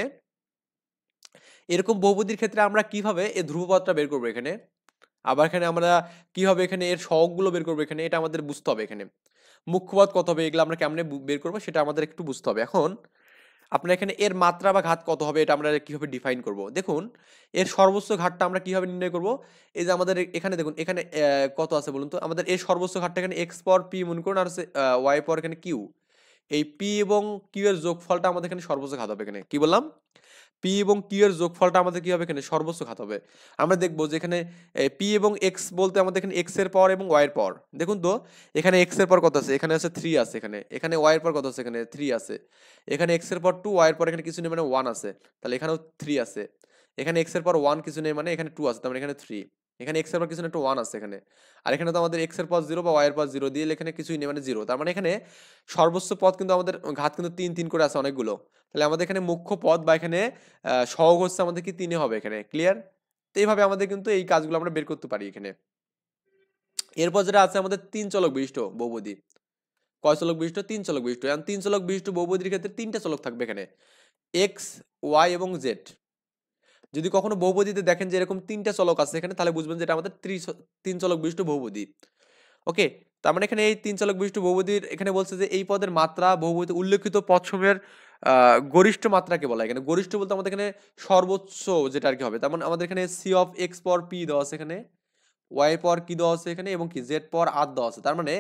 এরকম বহুপদীর ক্ষেত্রে আমরা কিভাবে এই ধ্রুবপদটা বের করবো এখানে, আবার এখানে আমরা কিভাবে এখানে এর সহগগুলো বের করবো এখানে, এটা আমাদের বুঝতে হবে এখানে। মুখ্যপদ কত হবে এগুলো আমরা কেমনে বের করবো সেটা আমাদের একটু বুঝতে হবে। এখন আপনার এখানে এর মাত্রা বা ঘাত কত হবে এটা আমরা কিভাবে ডিফাইন করব। দেখুন এর সর্বোচ্চ ঘাতটা আমরা কিভাবে নির্ণয় করব। এই যে আমাদের এখানে দেখুন এখানে কত আছে বলুন তো, আমাদের এর সর্বোচ্চ ঘাতটা এখানে এক্স পাওয়ার পি মনে করুন, আর হচ্ছে ওয়াই পাওয়ার এখানে কিউ। এই পি এবং কিউ এর যোগফলটা আমাদের এখানে সর্বোচ্চ ঘাত হবে। এখানে কি বললাম, পি এবং কিউ এর যোগফলটা আমাদের কি হবে এখানে সর্বোচ্চ ঘাত হবে। আমরা দেখবো যে এখানে পি এবং এক্স বলতে আমাদের এখানে এক্স এর পাওয়ার এবং ওয়াই এর পাওয়ার, দেখুন তো এখানে এক্স এর পাওয়ার কত আছে, এখানে আছে 3 আছে, এখানে এখানে ওয়াই এর পাওয়ার কত আছে, এখানে 3 আছে, এখানে এক্স এর পাওয়ার 2, ওয়াই এর পাওয়ার এখানে কিছু নেই মানে 1 আছে, তাহলে এখানেও 3 আছে, এখানে এক্স এর পাওয়ার 1 কিছু নেই মানে এখানে 2 আছে, তার মানে এখানে 3, এখানে এক্স এর পাওয়ার কিছু নেই একটু 1 আছে এখানে, আর এখানে তো আমাদের এক্স এর পাওয়ার 0 বা ওয়াই এর পাওয়ার 0 দিয়ে এখানে কিছুই নেই মানে 0, তার মানে এখানে সর্বোচ্চ পদ কিন্তু আমাদের ঘাত কিন্তু 3 3 করে আছে অনেকগুলো। তাহলে আমাদের এখানে মুখ্য পদ বা এখানে সহগ হচ্ছে আমাদের কি 3 হবে এখানে, ক্লিয়ার। তো এইভাবে আমাদের কিন্তু এই কাজগুলো আমরা বের করতে পারি এখানে। এরপর যেটা আছে আমাদের 3 চলক বিশিষ্ট বহুপদী, কয় চলক বিশিষ্ট, 3 চলক বিশিষ্ট। এখন 3 চলক বিশিষ্ট বহুপদীর ক্ষেত্রে 3টা চলক থাকবে এখানে, এক্স ওয়াই এবং জেড। যদি কখনো বহুপদীতে দেখেন যে এরকম 3টা চলক আছে এখানে, তাহলে বুঝবেন যে এটা আমাদের 3 চলক বিশিষ্ট বহুপদী। ওকে, তার মানে এখানে এই 3 চলক বিশিষ্ট বহুপদীর এখানে বলছে যে এই পদের মাত্রা বহুপদীতে উল্লেখিত পদসমূহের গরিষ্ঠ মাত্রাকে বলা হয়। এখানে গরিষ্ঠ বলতে আমাদের এখানে সর্বোচ্চ যেটা আর কি হবে, তার মানে আমাদের এখানে c of x power p দেওয়া আছে এখানে, ওয়াই পাওয়ার কি দেওয়া আছে এখানে, এবং কি জেড পাওয়ার আর দেওয়া আছে। তার মানে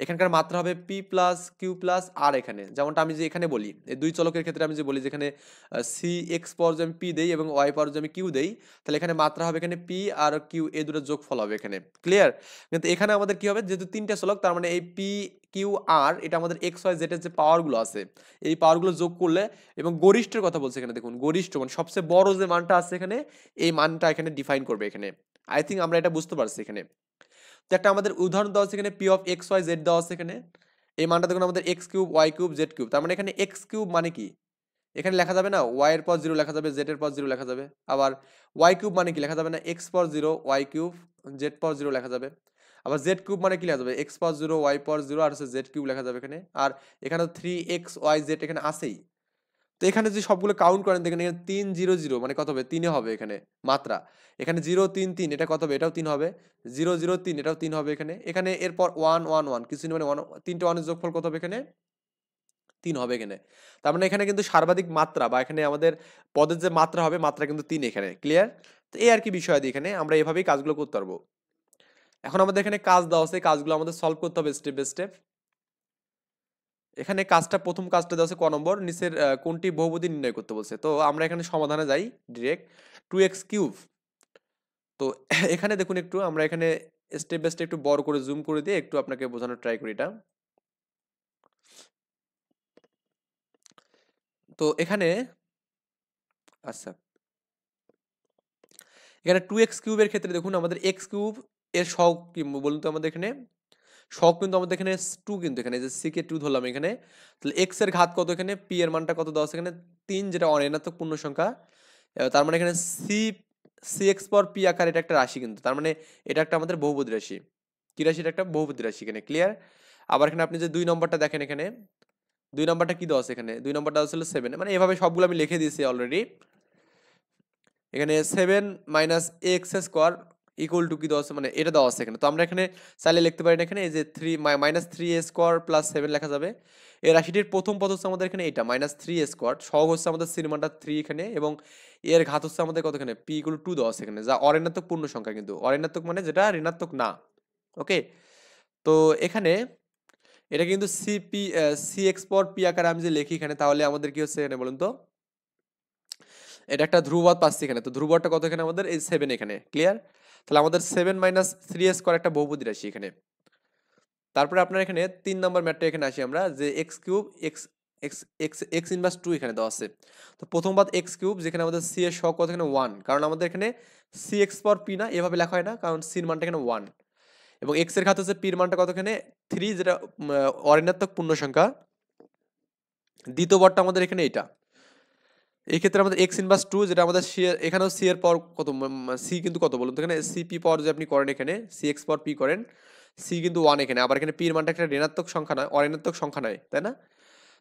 এখানকার মাত্রা হবে পি প্লাস কিউ প্লাস আর। এখানে যেমনটা আমি যে এখানে বলি এই দুই চলকের ক্ষেত্রে আমি যে বলি যেখানে সি এক্স পাওয়ার যে আমি পি দেই এবং ওয়াই পাওয়ার যে আমি কিউ দেই, তাহলে এখানে মাত্রা হবে এখানে পি আর কিউ, এই দুটো যোগফল হবে এখানে, ক্লিয়ার। কিন্তু এখানে আমাদের কি হবে, যেহেতু 3টা চলক তার মানে এই পি কিউ আর এটা আমাদের এক্স ওয়াই জেড এর যে পাওয়ারগুলো আছে এই পাওয়ারগুলো যোগ করলে, এবং গরিষ্ঠের কথা বলছে এখানে, দেখুন গরিষ্ঠ মানে সবচেয়ে বড় যে মানটা আছে এখানে, এই মানটা এখানে ডিফাইন করবে এখানে। আই থিঙ্ক আমরা এটা বুঝতে পারছি এখানে। তো একটা আমাদের উদাহরণ দেওয়া আছে এখানে, p of x y z দেওয়া আছে এখানে, এই মানটা দেখুন আমাদের x cube y cube z cube. তার মানে এখানে এক্স কিউব মানে কি, এখানে লেখা যাবে না ওয়াই এর পর 0 লেখা যাবে, জেড এর পর 0 লেখা যাবে। আবার ওয়াই কিউব মানে কি লেখা যাবে না, এক্স পর 0 ওয়াই কিউব জেড পর 0 লেখা যাবে। আবার জেড কিউব মানে কি লেখা যাবে, এক্স পর 0 ওয়াই পর 0 আর হচ্ছে জেড কিউব লেখা যাবে এখানে। আর এখানে 3x y z এখানে আছেই। তো এখানে যদি সবগুলো কাউন্ট করেন দেখেন এখানে 3 0 0 মানে কত হবে, 3 হবে এখানে মাত্রা। এখানে 0 3 3 এটা কত হবে, এটাও 3 হবে। 0 0 3 এটাও 3 হবে এখানে। এখানে এরপর 1 1 1 কিছু নেই মানে 1, তিনটে 1 এর যোগফল কত হবে এখানে, 3 হবে এখানে। তার মানে এখানে কিন্তু সর্বাধিক মাত্রা বা এখানে আমাদের পদের যে মাত্রা হবে মাত্রা কিন্তু 3 এখানে, ক্লিয়ার। তো এই আর কি বিষয় দিয়ে এখানে আমরা এভাবেই কাজগুলো করতে পারবো। এখন আমাদের এখানে কাজ দেওয়া আছে, কাজগুলো আমাদের সলভ করতে হবে স্টেপ বাই স্টেপ। এখানে কাজটা প্রথম কাজটা দেওয়া আছে ক নম্বর, নিচের কোনটি বহুপদী নির্ণয় করতে বলছে। তো আমরা এখানে সমাধানে যাই ডিরেক্ট, 2x কিউব। তো এখানে দেখুন একটু আমরা এখানে স্টেপ বাই স্টেপ একটু বড় করে জুম করে দিয়ে একটু আপনাকে বোঝানোর ট্রাই করি এটা। তো এখানে আচ্ছা, এখানে 2x কিউবের ক্ষেত্রে দেখুন আমাদের x কিউব এর সহগ কি বলুন তো, আমাদের এখানে সহগ কিন্তু আমাদের এখানে 2, কিন্তু এখানে যে c কে 2 ধরলাম এখানে, তাহলে x এর ঘাত কত, এখানে p এর মানটা কত দেওয়া আছে এখানে 3, যেটা অঋণাত্মক পূর্ণ সংখ্যা। তার মানে এখানে cx পর p আকার এটা একটা রাশি, কিন্তু তার মানে এটা একটা আমাদের বহুপদী রাশি। কি রাশি, এটা একটা বহুপদী রাশি এখানে, ক্লিয়ার। আবার এখানে আপনি যে 2 নম্বরটা দেখেন এখানে 2 নম্বরটা কি দেওয়া আছে এখানে, 2 নম্বরটা ছিল 7, মানে এভাবে সবগুলো আমি লিখে দিয়েছি অলরেডি। এখানে 7 minus x square equal to কি দেওয়া আছে, মানে এটা দেওয়া আছে এখানে। তো আমরা এখানে চাইলে লিখতে পারি না এখানে এই যে 3 মাইনাস 3 এ স্কোয়ার প্লাস 7 লেখা যাবে। এই রাশিটির প্রথম পদ হচ্ছে আমাদের এখানে এটা মাইনাস 3 এ স্কোয়ার, সহগ হচ্ছে আমাদের সির মানটা 3 এখানে, এবং এর ঘাত হচ্ছে আমাদের কত এখানে পি ইকুয়াল টু 2 দেওয়া আছে এখানে, যা অঋণাত্মক পূর্ণ সংখ্যা, কিন্তু অঋণাত্মক মানে যেটা ঋণাত্মক না। ওকে, তো এখানে এটা কিন্তু সিপি সি এক্স পর পি আকারে আমি যে লিখি এখানে, তাহলে আমাদের কি হচ্ছে এখানে বলুন তো, এটা একটা ধ্রুবপদ পাচ্ছি এখানে। তো ধ্রুবপদটা কত এখানে আমাদের এই 7 এখানে, ক্লিয়ার। তাহলে আমাদের 7 মাইনাস 3 স্কয়ার একটা বহুপদী রাশি এখানে। তারপরে আপনার এখানে 3 নম্বর ম্যাথটা এখানে আসি আমরা, যে x কিউব x ইনভার্স 2 এখানে দেওয়া আছে। তো প্রথম পদ x কিউব, যেখানে আমাদের c এর সহগ কত এখানে 1, কারণ আমাদের এখানে cx পাওয়ার p না, এভাবে লেখা হয় না, কারণ c এর মানটা এখানে 1, এবং x এর ঘাত হচ্ছে p এর মানটা কত এখানে 3, যেটা অঋণাত্মক পূর্ণ সংখ্যা। দ্বিতীয় পদটা আমাদের এখানে এটা, এই ক্ষেত্রে আমাদের x ইনভার্স 2, যেটা আমাদের c এখানেও c এর পাওয়ার কত, c কিন্তু কত বলুন তো, এখানে cp পাওয়ার যে আপনি করেন এখানে cx পাওয়ার p করেন, c কিন্তু 1 এখানে। আবার এখানে p এর মানটা একটা ঋণাত্মক সংখ্যা নয়, অঋণাত্মক সংখ্যা নয়, তাই না।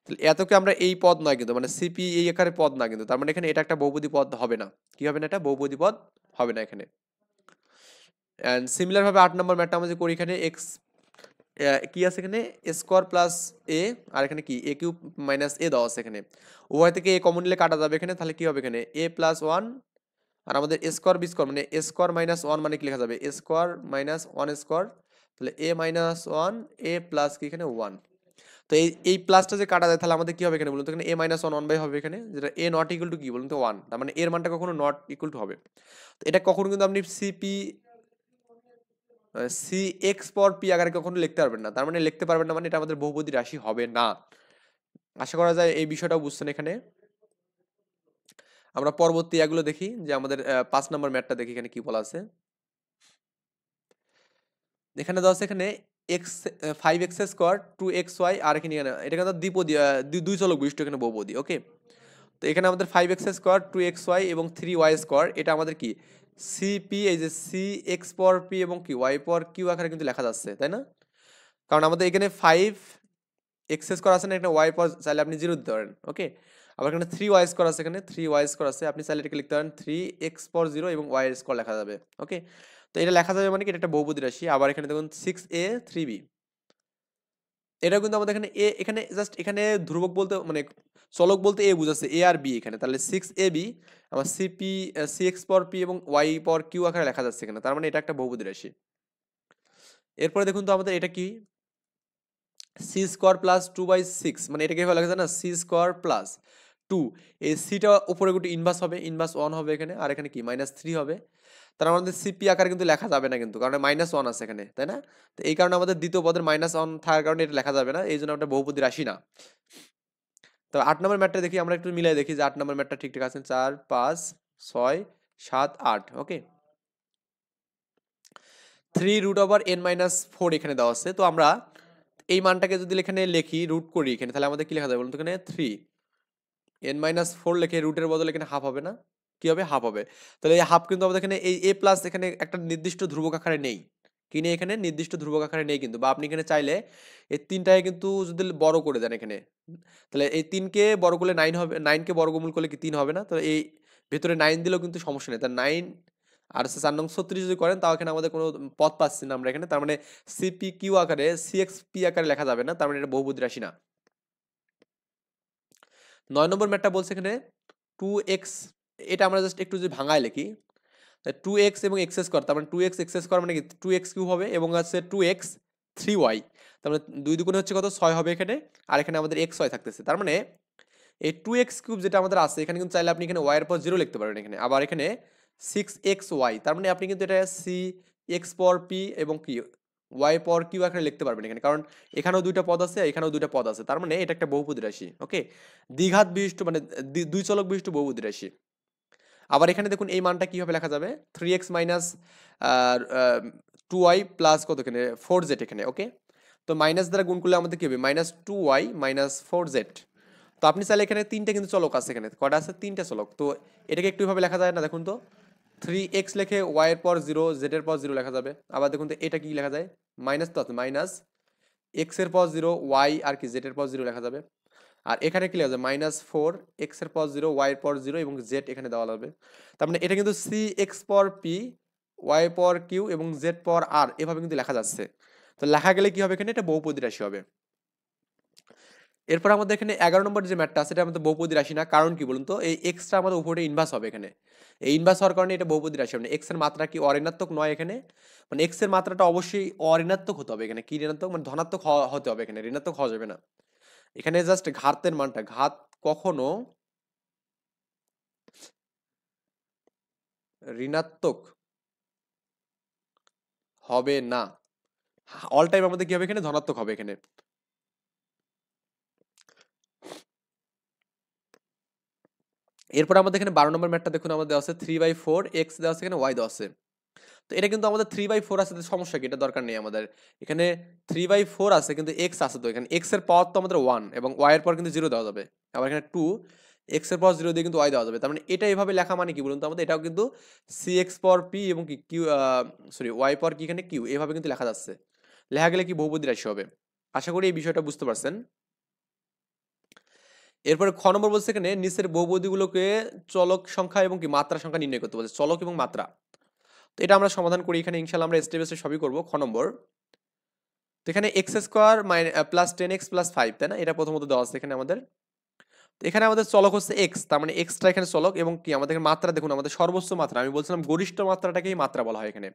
তাহলে এতকে আমরা এই পদ নয় কিন্তু, মানে সিপি এই আকারে পদ না কিন্তু, তার মানে এখানে এটা একটা বহুপদী পদ হবে না। কি হবে না? এটা বহুপদী পদ হবে না এখানে। অ্যান্ড সিমিলার ভাবে 8 নম্বর ম্যাথটা আমরা যে করি, এখানে এক্স কি আছে এখানে, এ স্কোয়ার প্লাস এ, আর এখানে কি এ কিউব মাইনাস এ দেওয়া আছে এখানে। উভয় থেকে এ কমন নিলে কাটা যাবে এখানে, তাহলে কি হবে এখানে এ প্লাস ওয়ান, আর আমাদের এ স্কোয়ার বি স্কোয়ার মানে এ স্কোয়ার মাইনাস ওয়ান মানে কি লেখা যাবে এ স্কোয়ার মাইনাস ওয়ান স্কোয়ার, তাহলে এ মাইনাস ওয়ান এ প্লাস কি এখানে ওয়ান। তো এই প্লাসটা যে কাটা যায় তাহলে আমাদের কি হবে এখানে বলুন তো, এখানে এ মাইনাস ওয়ান ওয়ান বাই হবে এখানে, যেটা এ নট ইকুয়াল টু কি বলুন তো ওয়ান, তার মানে এর মানটা কখনো নট ইকুয়াল টু হবে। তো এটা কখনো কিন্তু আপনি সিপি সি এক্স পর পি আকারে কখনো লিখতে পারবেন না, তার মানে লিখতে পারবেন না মানে এটা আমাদের বহুপদী রাশি হবে না। আশা করা যায় এই বিষয়টাও বুঝছেন এখানে। আমরা পরবর্তী এগুলো দেখি, যে আমাদের 5 নম্বর ম্যাথটা দেখি এখানে কি বলা আছে। এখানে দেওয়া আছে এখানে এক্স 5x স্কোয়ার 2xy, আর এখানে এটা কিন্তু দ্বিপদী দুই চলক বিশিষ্ট এখানে বহুপদী। ওকে, তো এখানে আমাদের 5x স্কোয়ার 2xy এবং 3y স্কোয়ার, এটা আমাদের কি সিপি, এই যে সি এক্স পর পি এবং কি ওয়াই পর কিউ আকারে কিন্তু লেখা যাচ্ছে, তাই না? কারণ আমাদের এখানে 5x স্কোয়ার আছে না, এখানে ওয়াই পর চাইলে আপনি জিরো দিতে পারেন। ওকে, আবার এখানে 3y স্কোয়ার আছে, এখানে 3y স্কোয়ার আছে, আপনি চাইলে এটাকে লিখতে পারেন 3x পর জিরো এবং y স্কোয়ার লেখা যাবে। ওকে, তো এটা লেখা যাবে মানে কি এটা একটা বহুপদী রাশি। আবার এখানে দেখুন 6a 3b, এটাও কিন্তু আমাদের এখানে এ, এখানে জাস্ট এখানে ধ্রুবক বলতে মানে চলক বলতে এ বুঝাচ্ছে, এ আর বি এখানে, তাহলে 6ab আমার সিপি সি এক্স পর পি এবং ওয়াই পর কিউ আকারে লেখা যাচ্ছে এখানে, তার মানে এটা একটা বহুপদী রাশি। এরপরে দেখুন তো আমাদের এটা কি সি স্কোয়ার প্লাস 2/6, মানে এটাকে এভাবে লেখা যায় না সি স্কোয়ার প্লাস 2, এই সিটা উপরে একটু ইনভার্স হবে, ইনভার্স 1 হবে এখানে, আর এখানে কি -3 হবে। তার আমাদের সিপি আকারে কিন্তু লেখা যাবে না কিন্তু, কারণ -1 আছে এখানে, তাই না? তো এই কারণে আমাদের দ্বিতীয় পদের -1 থাকার কারণে এটা লেখা যাবে না, এই জন্য একটা বহুপদী রাশি না। তো 8 নম্বর ম্যাথটা দেখি, আমরা একটু মিলাই দেখি যে 8 নম্বর ম্যাথটা ঠিকঠাক আছে। 4 5 6 7 8। ওকে, 3√n-4 এখানে দেওয়া আছে। তো আমরা এই মানটাকে যদি এখানে লিখি, রুট করি এখানে, তাহলে আমাদের কি লেখা যাবে বলুন তো, এখানে 3n-4 লিখে রুটের বদলে এখানে হাফ হবে না? কি হবে? হাফ হবে। তাহলে এই হাফ কিন্তু আমাদের এখানে এই a প্লাস এখানে একটা নির্দিষ্ট ধ্রুবক আকারে নেই। কি নেই এখানে? নির্দিষ্ট ধ্রুবক আকারে নেই কিন্তু, বা আপনি এখানে চাইলে এই 3টাকে কিন্তু যদি বড় করে দেন এখানে, তাহলে এই 3 কে বড় করলে 9 হবে, 9 কে বর্গমূল করলে কি 3 হবে না? তো এই ভেতরে 9 দিলেও কিন্তু সমস্যা নেই। তার 9 আর হচ্ছে 4 নং 36 যদি করেন, তাও এখানে আমাদের কোনো পদ পাচ্ছি না আমরা এখানে। তার মানে সিপিকিউ আকারে সিএক্সপি আকারে লেখা যাবে না, তার মানে এটা বহুপদী রাশি না। 9 নম্বর ম্যাথটা বলছে এখানে 2x, এটা আমরা জাস্ট একটু যদি ভাঙায় লিখি, 2x এবং x স্কয়ার, তার মানে 2x x স্কয়ার মানে কি 2x কিউব হবে, এবং আছে 2x 3y, তার মানে 2 দুগুণে হচ্ছে কত 6 হবে এখানে, আর এখানে আমাদের xy থাকতেছে। তার মানে এই 2x কিউব যেটা আমাদের আছে এখানে কিন্তু চাইলে আপনি এখানে y এর পর 0 লিখতে পারবেন এখানে, আবার এখানে 6xy, তার মানে আপনি কিন্তু এটা c x পর p এবং কি y পর q আকারে লিখতে পারবেন এখানে, কারণ এখানেও দুইটা পদ আছে, এখানেও দুইটা পদ আছে, তার মানে এটা একটা বহুপদী রাশি। ওকে, দ্বিঘাত বিশিষ্ট মানে দুই চলক বিশিষ্ট বহুপদী রাশি। আবার এখানে দেখুন এই মানটা কিভাবে লেখা যাবে, 3x মাইনাস 2y প্লাস কত এখানে 4z এখানে। ওকে, তো মাইনাস দ্বারা গুণ করলে আমাদের কি হবে -2y -4z। তো আপনি চাইলে এখানে তিনটা কিন্তু চলক আছে, এখানে কয়টা আছে? তিনটা চলক। তো এটাকে একটু ভাবে লেখা যায় না, দেখুন তো 3x লিখে y এর পর 0 z এর পর 0 লেখা যাবে। আবার দেখুন তো এটা কি লেখা যায়, মাইনাস তো আছে, মাইনাস x এর পর 0 y আর কি z এর পর 0 লেখা যাবে। আর এখানে কি লেখা যায় -4 x এর পর 0 y এর পর 0 এবং z এখানে দেওয়া যাবে। তার মানে এটা কিন্তু c x পর p y পর q এবং z পর r এভাবে কিন্তু লেখা যাচ্ছে। তো লেখা গেলে কি হবে এখানে, এটা বহুপদী রাশি হবে। এরপর আমাদের এখানে 11 নম্বর যে ম্যাথটা আছে, এটা আমাদের বহুপদী রাশি না। কারণ কি বলুন তো, এই এক্সটা আমাদের উপরে ইনভার্স হবে এখানে, এই ইনভার্স হওয়ার কারণে এটা বহুপদী রাশি হবে। এক্স এর মাত্রা কি অঋণাত্মক নয় এখানে, মানে এক্স এর মাত্রাটা অবশ্যই অঋণাত্মক হতে হবে এখানে। কি ঋণাত্মক মানে ধনাত্মক হতে হবে এখানে, ঋণাত্মক হওয়া যাবে না এখানে। জাস্ট ঘাতের মানটা, ঘাত কখনো ঋণাত্মক হবে না, অল টাইম আমাদের কি হবে এখানে, ধনাত্মক হবে এখানে। এরপর আমাদের এখানে 12 নম্বর ম্যাথটা দেখুন, আমাদের দেওয়া আছে 3/4 x দেওয়া আছে, এখানে y দেওয়া আছে। তো এটা কিন্তু আমাদের 3/4 আছে, সমস্যা কি, এটা দরকার নেই আমাদের। এখানে 3/4 আছে কিন্তু x আছে, তো এখানে x এর পাওয়ার তো আমাদের 1 এবং y এর পর কিন্তু 0 দেওয়া যাবে। আবার এখানে 2 x এর পর 0 দিয়ে কিন্তু y দেওয়া যাবে। তার মানে এটা এভাবে লেখা মানে কি বলুন তো আমাদের, এটাও কিন্তু cx পর p এবং কি q সরি y পর কি এখানে q এভাবে কিন্তু লেখা যাচ্ছে। লেখা গেলে কি বহুপদী রাশি হবে। আশা করি এই বিষয়টা বুঝতে পারছেন। এরপরে খ নম্বর বলছে এখানে নিচের বহুপদীগুলোকে চলক সংখ্যা এবং কি মাত্রা সংখ্যা নির্ণয় করতে বলছে, চলক এবং মাত্রা। তো এটা আমরা সমাধান করি এখানে ইনশাআল্লাহ আমরা স্টেপ বাই স্টেপ সবই করবো। খ নম্বর, তো এখানে x square plus 10x plus 5, তাই না? এটা প্রথমত দেওয়া আছে এখানে আমাদের। তো এখানে আমাদের চলক হচ্ছে এক্স, তার মানে এক্সটা এখানে চলক এবং কি আমাদের মাত্রা দেখুন, আমাদের সর্বোচ্চ মাত্রা, আমি বলছিলাম গরিষ্ঠ মাত্রাটাকেই মাত্রা বলা হয় এখানে।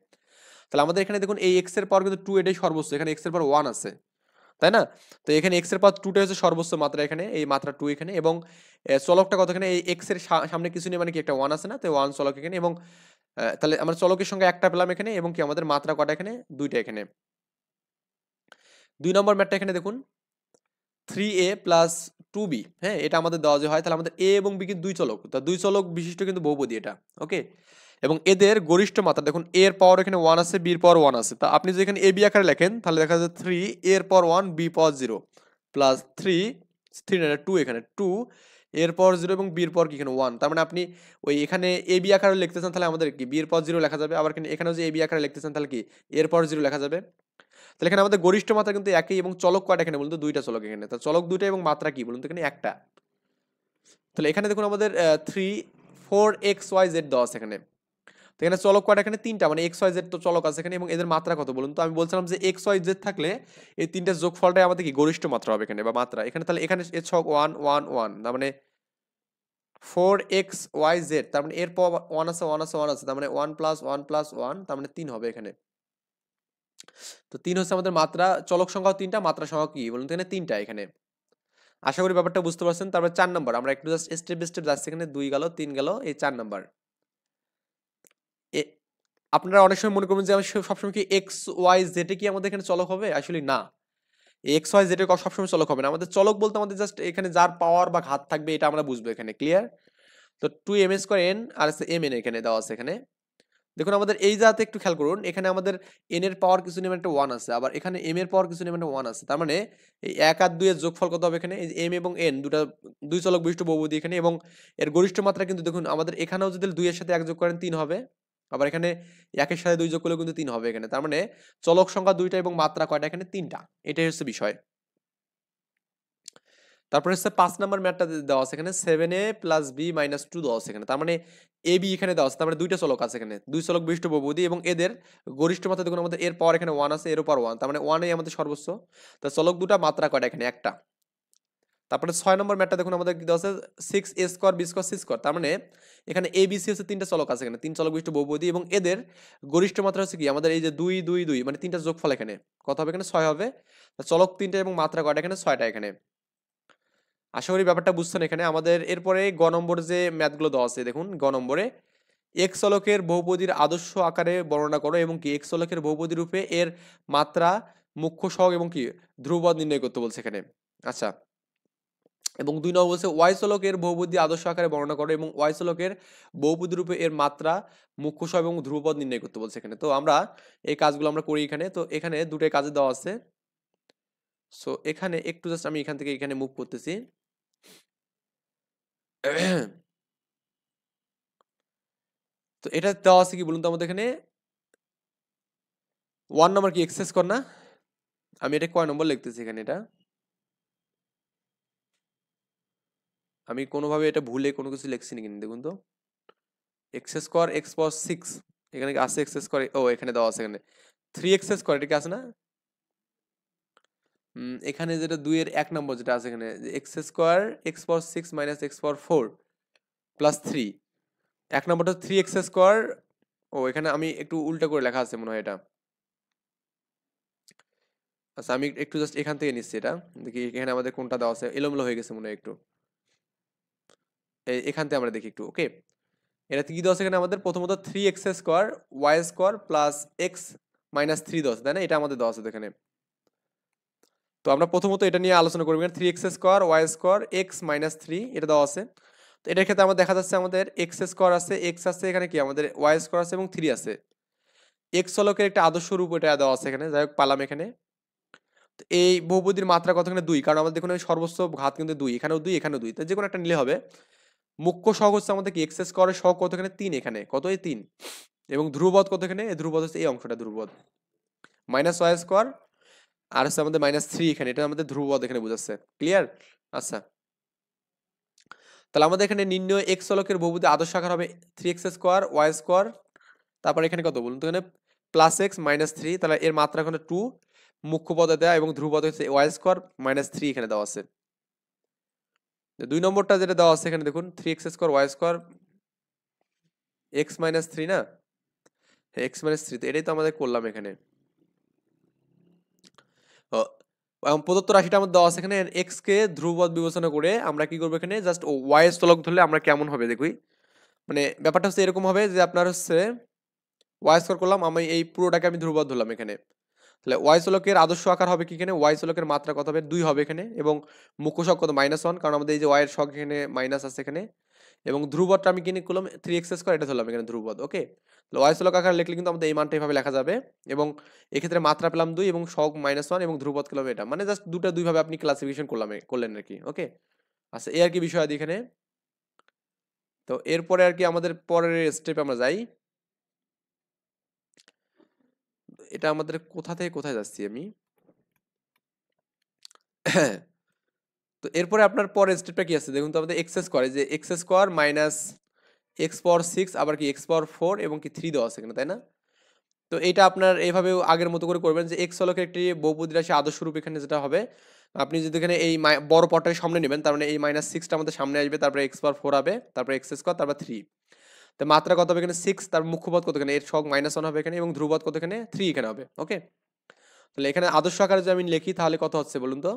তাহলে আমাদের এখানে দেখুন এই এক্স এর পাওয়ার কিন্তু 2, এটাই সর্বোচ্চ, এখানে এক্স এর পাওয়ার 1 আছে, তাই না? তো এখানে এক্স এর পাওয়ার 2টা হচ্ছে সর্বোচ্চ মাত্রা এখানে, এই মাত্রা 2 এখানে, এবং চলকটা কত এখানে, এই এক্স এর সামনে কিছু নেই, মানে কি একটা 1 আছে না, তো 1 চলক এখানে, এবং তাহলে আমরা চলকের সঙ্গে একটা পেলাম এখানে, এবং কি আমাদের মাত্রা কটা এখানে, 2টা এখানে। 2 নম্বর ম্যাটটা এখানে দেখুন 3a প্লাস 2b, হ্যাঁ, এটা আমাদের দেওয়া যে হয়, তাহলে আমাদের a এবং b কিন্তু দুই চলক, তা দুই চলক বিশিষ্ট কিন্তু বহুপদী এটা, ওকে। এবং এদের গরিষ্ঠ মাত্রা দেখুন, a এর পাওয়ার এখানে 1 আছে, b এর পাওয়ার 1 আছে, তা আপনি যদি এখানে ab আকারে লেখেন তাহলে দেখা যাচ্ছে 3 a এর পাওয়ার 1 b পাওয়ার 0 প্লাস 3 না 2, এখানে 2 এর পাওয়ার 0 এবং b এর পাওয়ার কি এখানে 1, তার মানে আপনি ওই এখানে ab আকারে লিখতে চান তাহলে আমাদের কি b এর পাওয়ার 0 লেখা যাবে, আবার এখানেও যে ab আকারে লিখতে চান তাহলে কি a এর পাওয়ার 0 লেখা যাবে। তাহলে এখানে আমাদের গরিষ্ঠ মাত্রা কিন্তু একই, এবং চলক কয়টা এখানে বলুন তো, দুইটা চলক এখানে, তো চলক দুইটা এবং মাত্রা কি বলুন তো এখানে একটা। তাহলে এখানে দেখুন আমাদের 3 4xyz দেওয়া আছে এখানে, তো এখানে চলক কয়টা এখানে, তিনটা, মানে xyz তো চলক আছে এখানে, এবং এদের মাত্রা কত বলুন তো, আমি বলছিলাম যে xyz থাকলে এই তিনটা যোগফলটাই আমাদের কি গরিষ্ঠ মাত্রা হবে এখানে, বা মাত্রা এখানে, তাহলে এখানে এর ছক 1 1 1, তার মানে 4xyz, তার মানে এর পর 1 আছে 1 আছে 1 আছে, তার মানে 1 প্লাস 1 প্লাস 1, তার মানে 3 হবে এখানে। তো 3 হচ্ছে আমাদের মাত্রা, চলক সংখ্যা 3টা, মাত্রা সংখ্যা কি বলুন তো এখানে 3টা এখানে। আশা করি ব্যাপারটা বুঝতে পারছেন। তারপরে 4 নাম্বার, আমরা একটু জাস্ট স্টেপ বাই স্টেপ যাচ্ছি, এখানে 2 গেল 3 গেল, এই 4 নাম্বার। আপনারা অনেক সময় মনে করবেন যে আমি সবসময় কি এক্স ওয়াই জেড কি আমাদের এখানে চলক হবে, আসলে না, এক্স ওয়াই জেড সবসময় চলক হবে না, আমাদের চলক বলতে আমাদের জাস্ট এখানে যার পাওয়ার বা ঘাত থাকবে এটা আমরা বুঝবো এখানে, ক্লিয়ার? তো 2m² n আর mn এখানে দেওয়া আছে এখানে। দেখুন আমাদের এই জাতে একটু খেয়াল করুন, এখানে আমাদের n এর পাওয়ার কিছু নেই, একটা 1 আছে, আবার এখানে m এর পাওয়ার কিছু নেই, একটা 1 আছে, তার মানে এই 1 আর 2 এর যোগফল কত হবে এখানে, এই যে m এবং n দুটো দুই চলক বিশিষ্ট বহুপদী এখানে, এবং এর গরিষ্ঠ মাত্রা কিন্তু দেখুন আমাদের এখানেও যদি 2 এর সাথে 1 যোগ করেন 3 হবে, আবার এখানে 1 এর সাথে 2 যোগ করলেও কিন্তু 3 হবে এখানে, তার মানে চলক সংখ্যা 2টা এবং মাত্রা কয়টা এখানে 3টা, এটাই হচ্ছে বিষয়। তারপরে হচ্ছে 5 নাম্বার ম্যাথটা দেওয়া আছে এখানে 7a প্লাস b মাইনাস 2 দেওয়া আছে এখানে, তার মানে এ বি এখানে দেওয়া আছে, তার মানে দুইটা চলক আছে এখানে, দুই চলক বিশিষ্ট বহুপদী, এবং এদের গরিষ্ঠ মাত্রা দেখুন আমাদের এর পাওয়ার এখানে 1 আছে, এর পাওয়ার 1, তার মানে 1 এই আমাদের সর্বোচ্চ। তো চলক দুটা, মাত্রা কয়টা এখানে একটা। তারপরে 6 নম্বর ম্যাথটা দেখুন আমাদের কি দেওয়া আছে 6a square b square c square, তার মানে এখানে a b c হচ্ছে তিনটা চলক আছে এখানে, তিন চলক বিশিষ্ট বহুপদী, এবং এদের গরিষ্ঠ মাত্রা হচ্ছে কি আমাদের এই যে 2 2 2, মানে তিনটা যোগফল এখানে কত হবে এখানে 6 হবে। চলক তিনটা এবং মাত্রা কয়টা এখানে 6টা এখানে। আশা করি ব্যাপারটা বুঝছেন এখানে। আমাদের এরপরে গ নম্বর যে ম্যাথগুলো দেওয়া আছে দেখুন, গ নম্বরে এক্স চলকের বহুপদীর আদর্শ আকারে বর্ণনা করো, এবং কি এক্স চলকের বহুপদী রূপে এর মাত্রা, মুখ্য সহগ এবং কি ধ্রুবপদ নির্ণয় করতে বলছে এখানে। আচ্ছা, এবং 2 নম্বর বলছে ওয়াই চলকের বহুপদী আদর্শ আকারে বর্ণনা করো, এবং ওয়াই চলকের বহুপদী রূপে এর মাত্রা, মুখ্য সহগ এবং ধ্রুবপদ নির্ণয় করতে বলছে এখানে। তো আমরা এই কাজগুলো আমরা করি এখানে। তো এখানে দুটোই কাজে দেওয়া আছে। সো এখানে একটু জাস্ট আমি এখান থেকে এখানে মুভ করতেছি। তো এটা দেওয়া আছে কি বলুন তো আমাদের এখানে 1 নম্বর কি এক্সেস কর না, আমি এটা কয় নম্বর লিখতেছি এখানে, এটা আমি কোনোভাবে এটা ভুলে কোনো কিছু লিখছি নাকি দেখুন তো, এক্স স্কোয়ার এক্স পাওয়ার 6 এখানে কি আছে, এক্স স্কোয়ার, ও এখানে দেওয়া আছে এখানে 3x স্কোয়ার, এটা কি আছে না? এখানে যেটা 2 এর 1 নম্বর যেটা আছে এখানে এক্স স্কোয়ার এক্স পাওয়ার 6 মাইনাস এক্স পাওয়ার 4 প্লাস 3, 1 নম্বরটা 3x স্কোয়ার, ও এখানে আমি একটু উল্টা করে লেখা আছে মনে হয় এটা। আচ্ছা, আমি একটু জাস্ট এখান থেকে নিচ্ছি এটা, দেখি এখানে আমাদের কোনটা দেওয়া আছে, এলোমেলো হয়ে গেছে মনে হয় একটু, এখান থেকে আমরা দেখি একটু, ওকে। এটা কি দেওয়া আছে এখানে আমাদের, প্রথমত 3x square y square plus x minus 3 দেওয়া আছে, তাই না? এটা আমাদের দেওয়া আছে এখানে। তো আমরা প্রথমত এটা নিয়ে আলোচনা করবো, 3x square y square x minus 3 এটা দেওয়া আছে। তো এটার ক্ষেত্রে আমার দেখা যাচ্ছে আমাদের এক্স স্কোয়ার আছে, এক্স আছে, এখানে কি আমাদের ওয়াই স্কোয়ার আছে এবং 3 আছে। এক্স চলকের একটা আদর্শ রূপ এটা দেওয়া আছে এখানে, যাই হোক পালাম এখানে। তো এই বহুপদীর মাত্রা কত এখানে 2, কারণ আমাদের দেখুন সর্বোচ্চ ঘাত কিন্তু 2, এখানেও 2 এখানেও 2, তো যে কোনো একটা নিলে হবে। মুখ্য সহগ হচ্ছে আমাদের কি এক্স স্কোয়ারের সহগ কত এখানে 3, এখানে কত এই 3, এবং ধ্রুবপদ কত এখানে, ধ্রুবপদ হচ্ছে এই অংশটা ধ্রুবপদ মাইনাস ওয়াই স্কোয়ার, আর হচ্ছে আমাদের -3 এখানে, এটা আমাদের ধ্রুবপদ এখানে বুঝাচ্ছে, ক্লিয়ার? আচ্ছা, তাহলে আমাদের এখানে নির্ণয় এক্স চলকের বহুপদী আদর্শ আকার হবে 3x² y², তারপর এখানে কত বলুন তো, এখানে +x - 3, তাহলে এর মাত্রা এখানে 2 মুখ্য পদে দেওয়া এবং ধ্রুব পদে হচ্ছে y² - 3 এখানে দেওয়া আছে। 2 নম্বরটা যেটা দেওয়া আছে এখানে দেখুন 3x² y² x - 3 না, x - 3, তো এটাই তো আমাদের করলাম এখানে। এবং প্রদত্ত রাশিটা আমাদের দেওয়া আছে এখানে, এক্স কে ধ্রুবপদ বিবেচনা করে আমরা কি করবো এখানে, জাস্ট ওয়াই এর চলক ধরলে আমরা কেমন হবে দেখি। মানে ব্যাপারটা হচ্ছে এরকম হবে যে আপনার হচ্ছে ওয়াই স্কোয়ার করলাম, আমি এই পুরোটাকে আমি ধ্রুবপদ ধরলাম এখানে। তাহলে ওয়াই চলকের আদর্শ আকার হবে কি এখানে, ওয়াই চলকের মাত্রা কত হবে 2 হবে এখানে, এবং মুখ্য শক কত -1, কারণ আমাদের এই যে ওয়াই এর শক এখানে মাইনাস আছে এখানে, এবং ধ্রুবপদটা আমি কিনে করলাম 3x², এটা ধরলাম এখানে ধ্রুবপদ। ওকে, তাহলে ওয়াই চলক আকার লিখলে কিন্তু আমাদের এই মানটা এইভাবে লেখা যাবে, এবং এক্ষেত্রে মাত্রা পেলাম 2 এবং শক -1 এবং ধ্রুবপদ পেলাম এটা, মানে জাস্ট দুটা দুইভাবে আপনি ক্লাসিফিকেশন করলেন আর কি। ওকে, আচ্ছা এই আর কি বিষয় আছে এখানে। তো এরপরে আর কি আমাদের পরের স্টেপে আমরা যাই। এটা আমাদের কোথা থেকে কোথায় যাচ্ছি আমি তো এরপরে আপনার পরের স্টেপটা কি আছে দেখুন তো, আমাদের x² যে x² -x⁴ আবার কি x⁴ এবং কি 3 দেওয়া আছে এখানে, তাই না? তো এইটা আপনার এইভাবেও আগের মতো করে করবেন যে x চলকের একটি বহুপদী রাশি আদর্শ রূপ এখানে যেটা হবে, আপনি যদি এখানে এই বড় পদটাকে সামনে নেবেন, তার মানে এই -6টা আমাদের সামনে আসবে, তারপরে x⁴ হবে, তারপরে x², তারপর 3। তো মাত্রা কত হবে এখানে 6, তার মুখ্য পদ কত এখানে, এর শক -1 হবে এখানে, এবং ধ্রুবপদ কত এখানে 3 এখানে হবে। ওকে, তাহলে এখানে আদর্শ আকারে যদি আমি লিখি তাহলে কত হচ্ছে বলুন তো,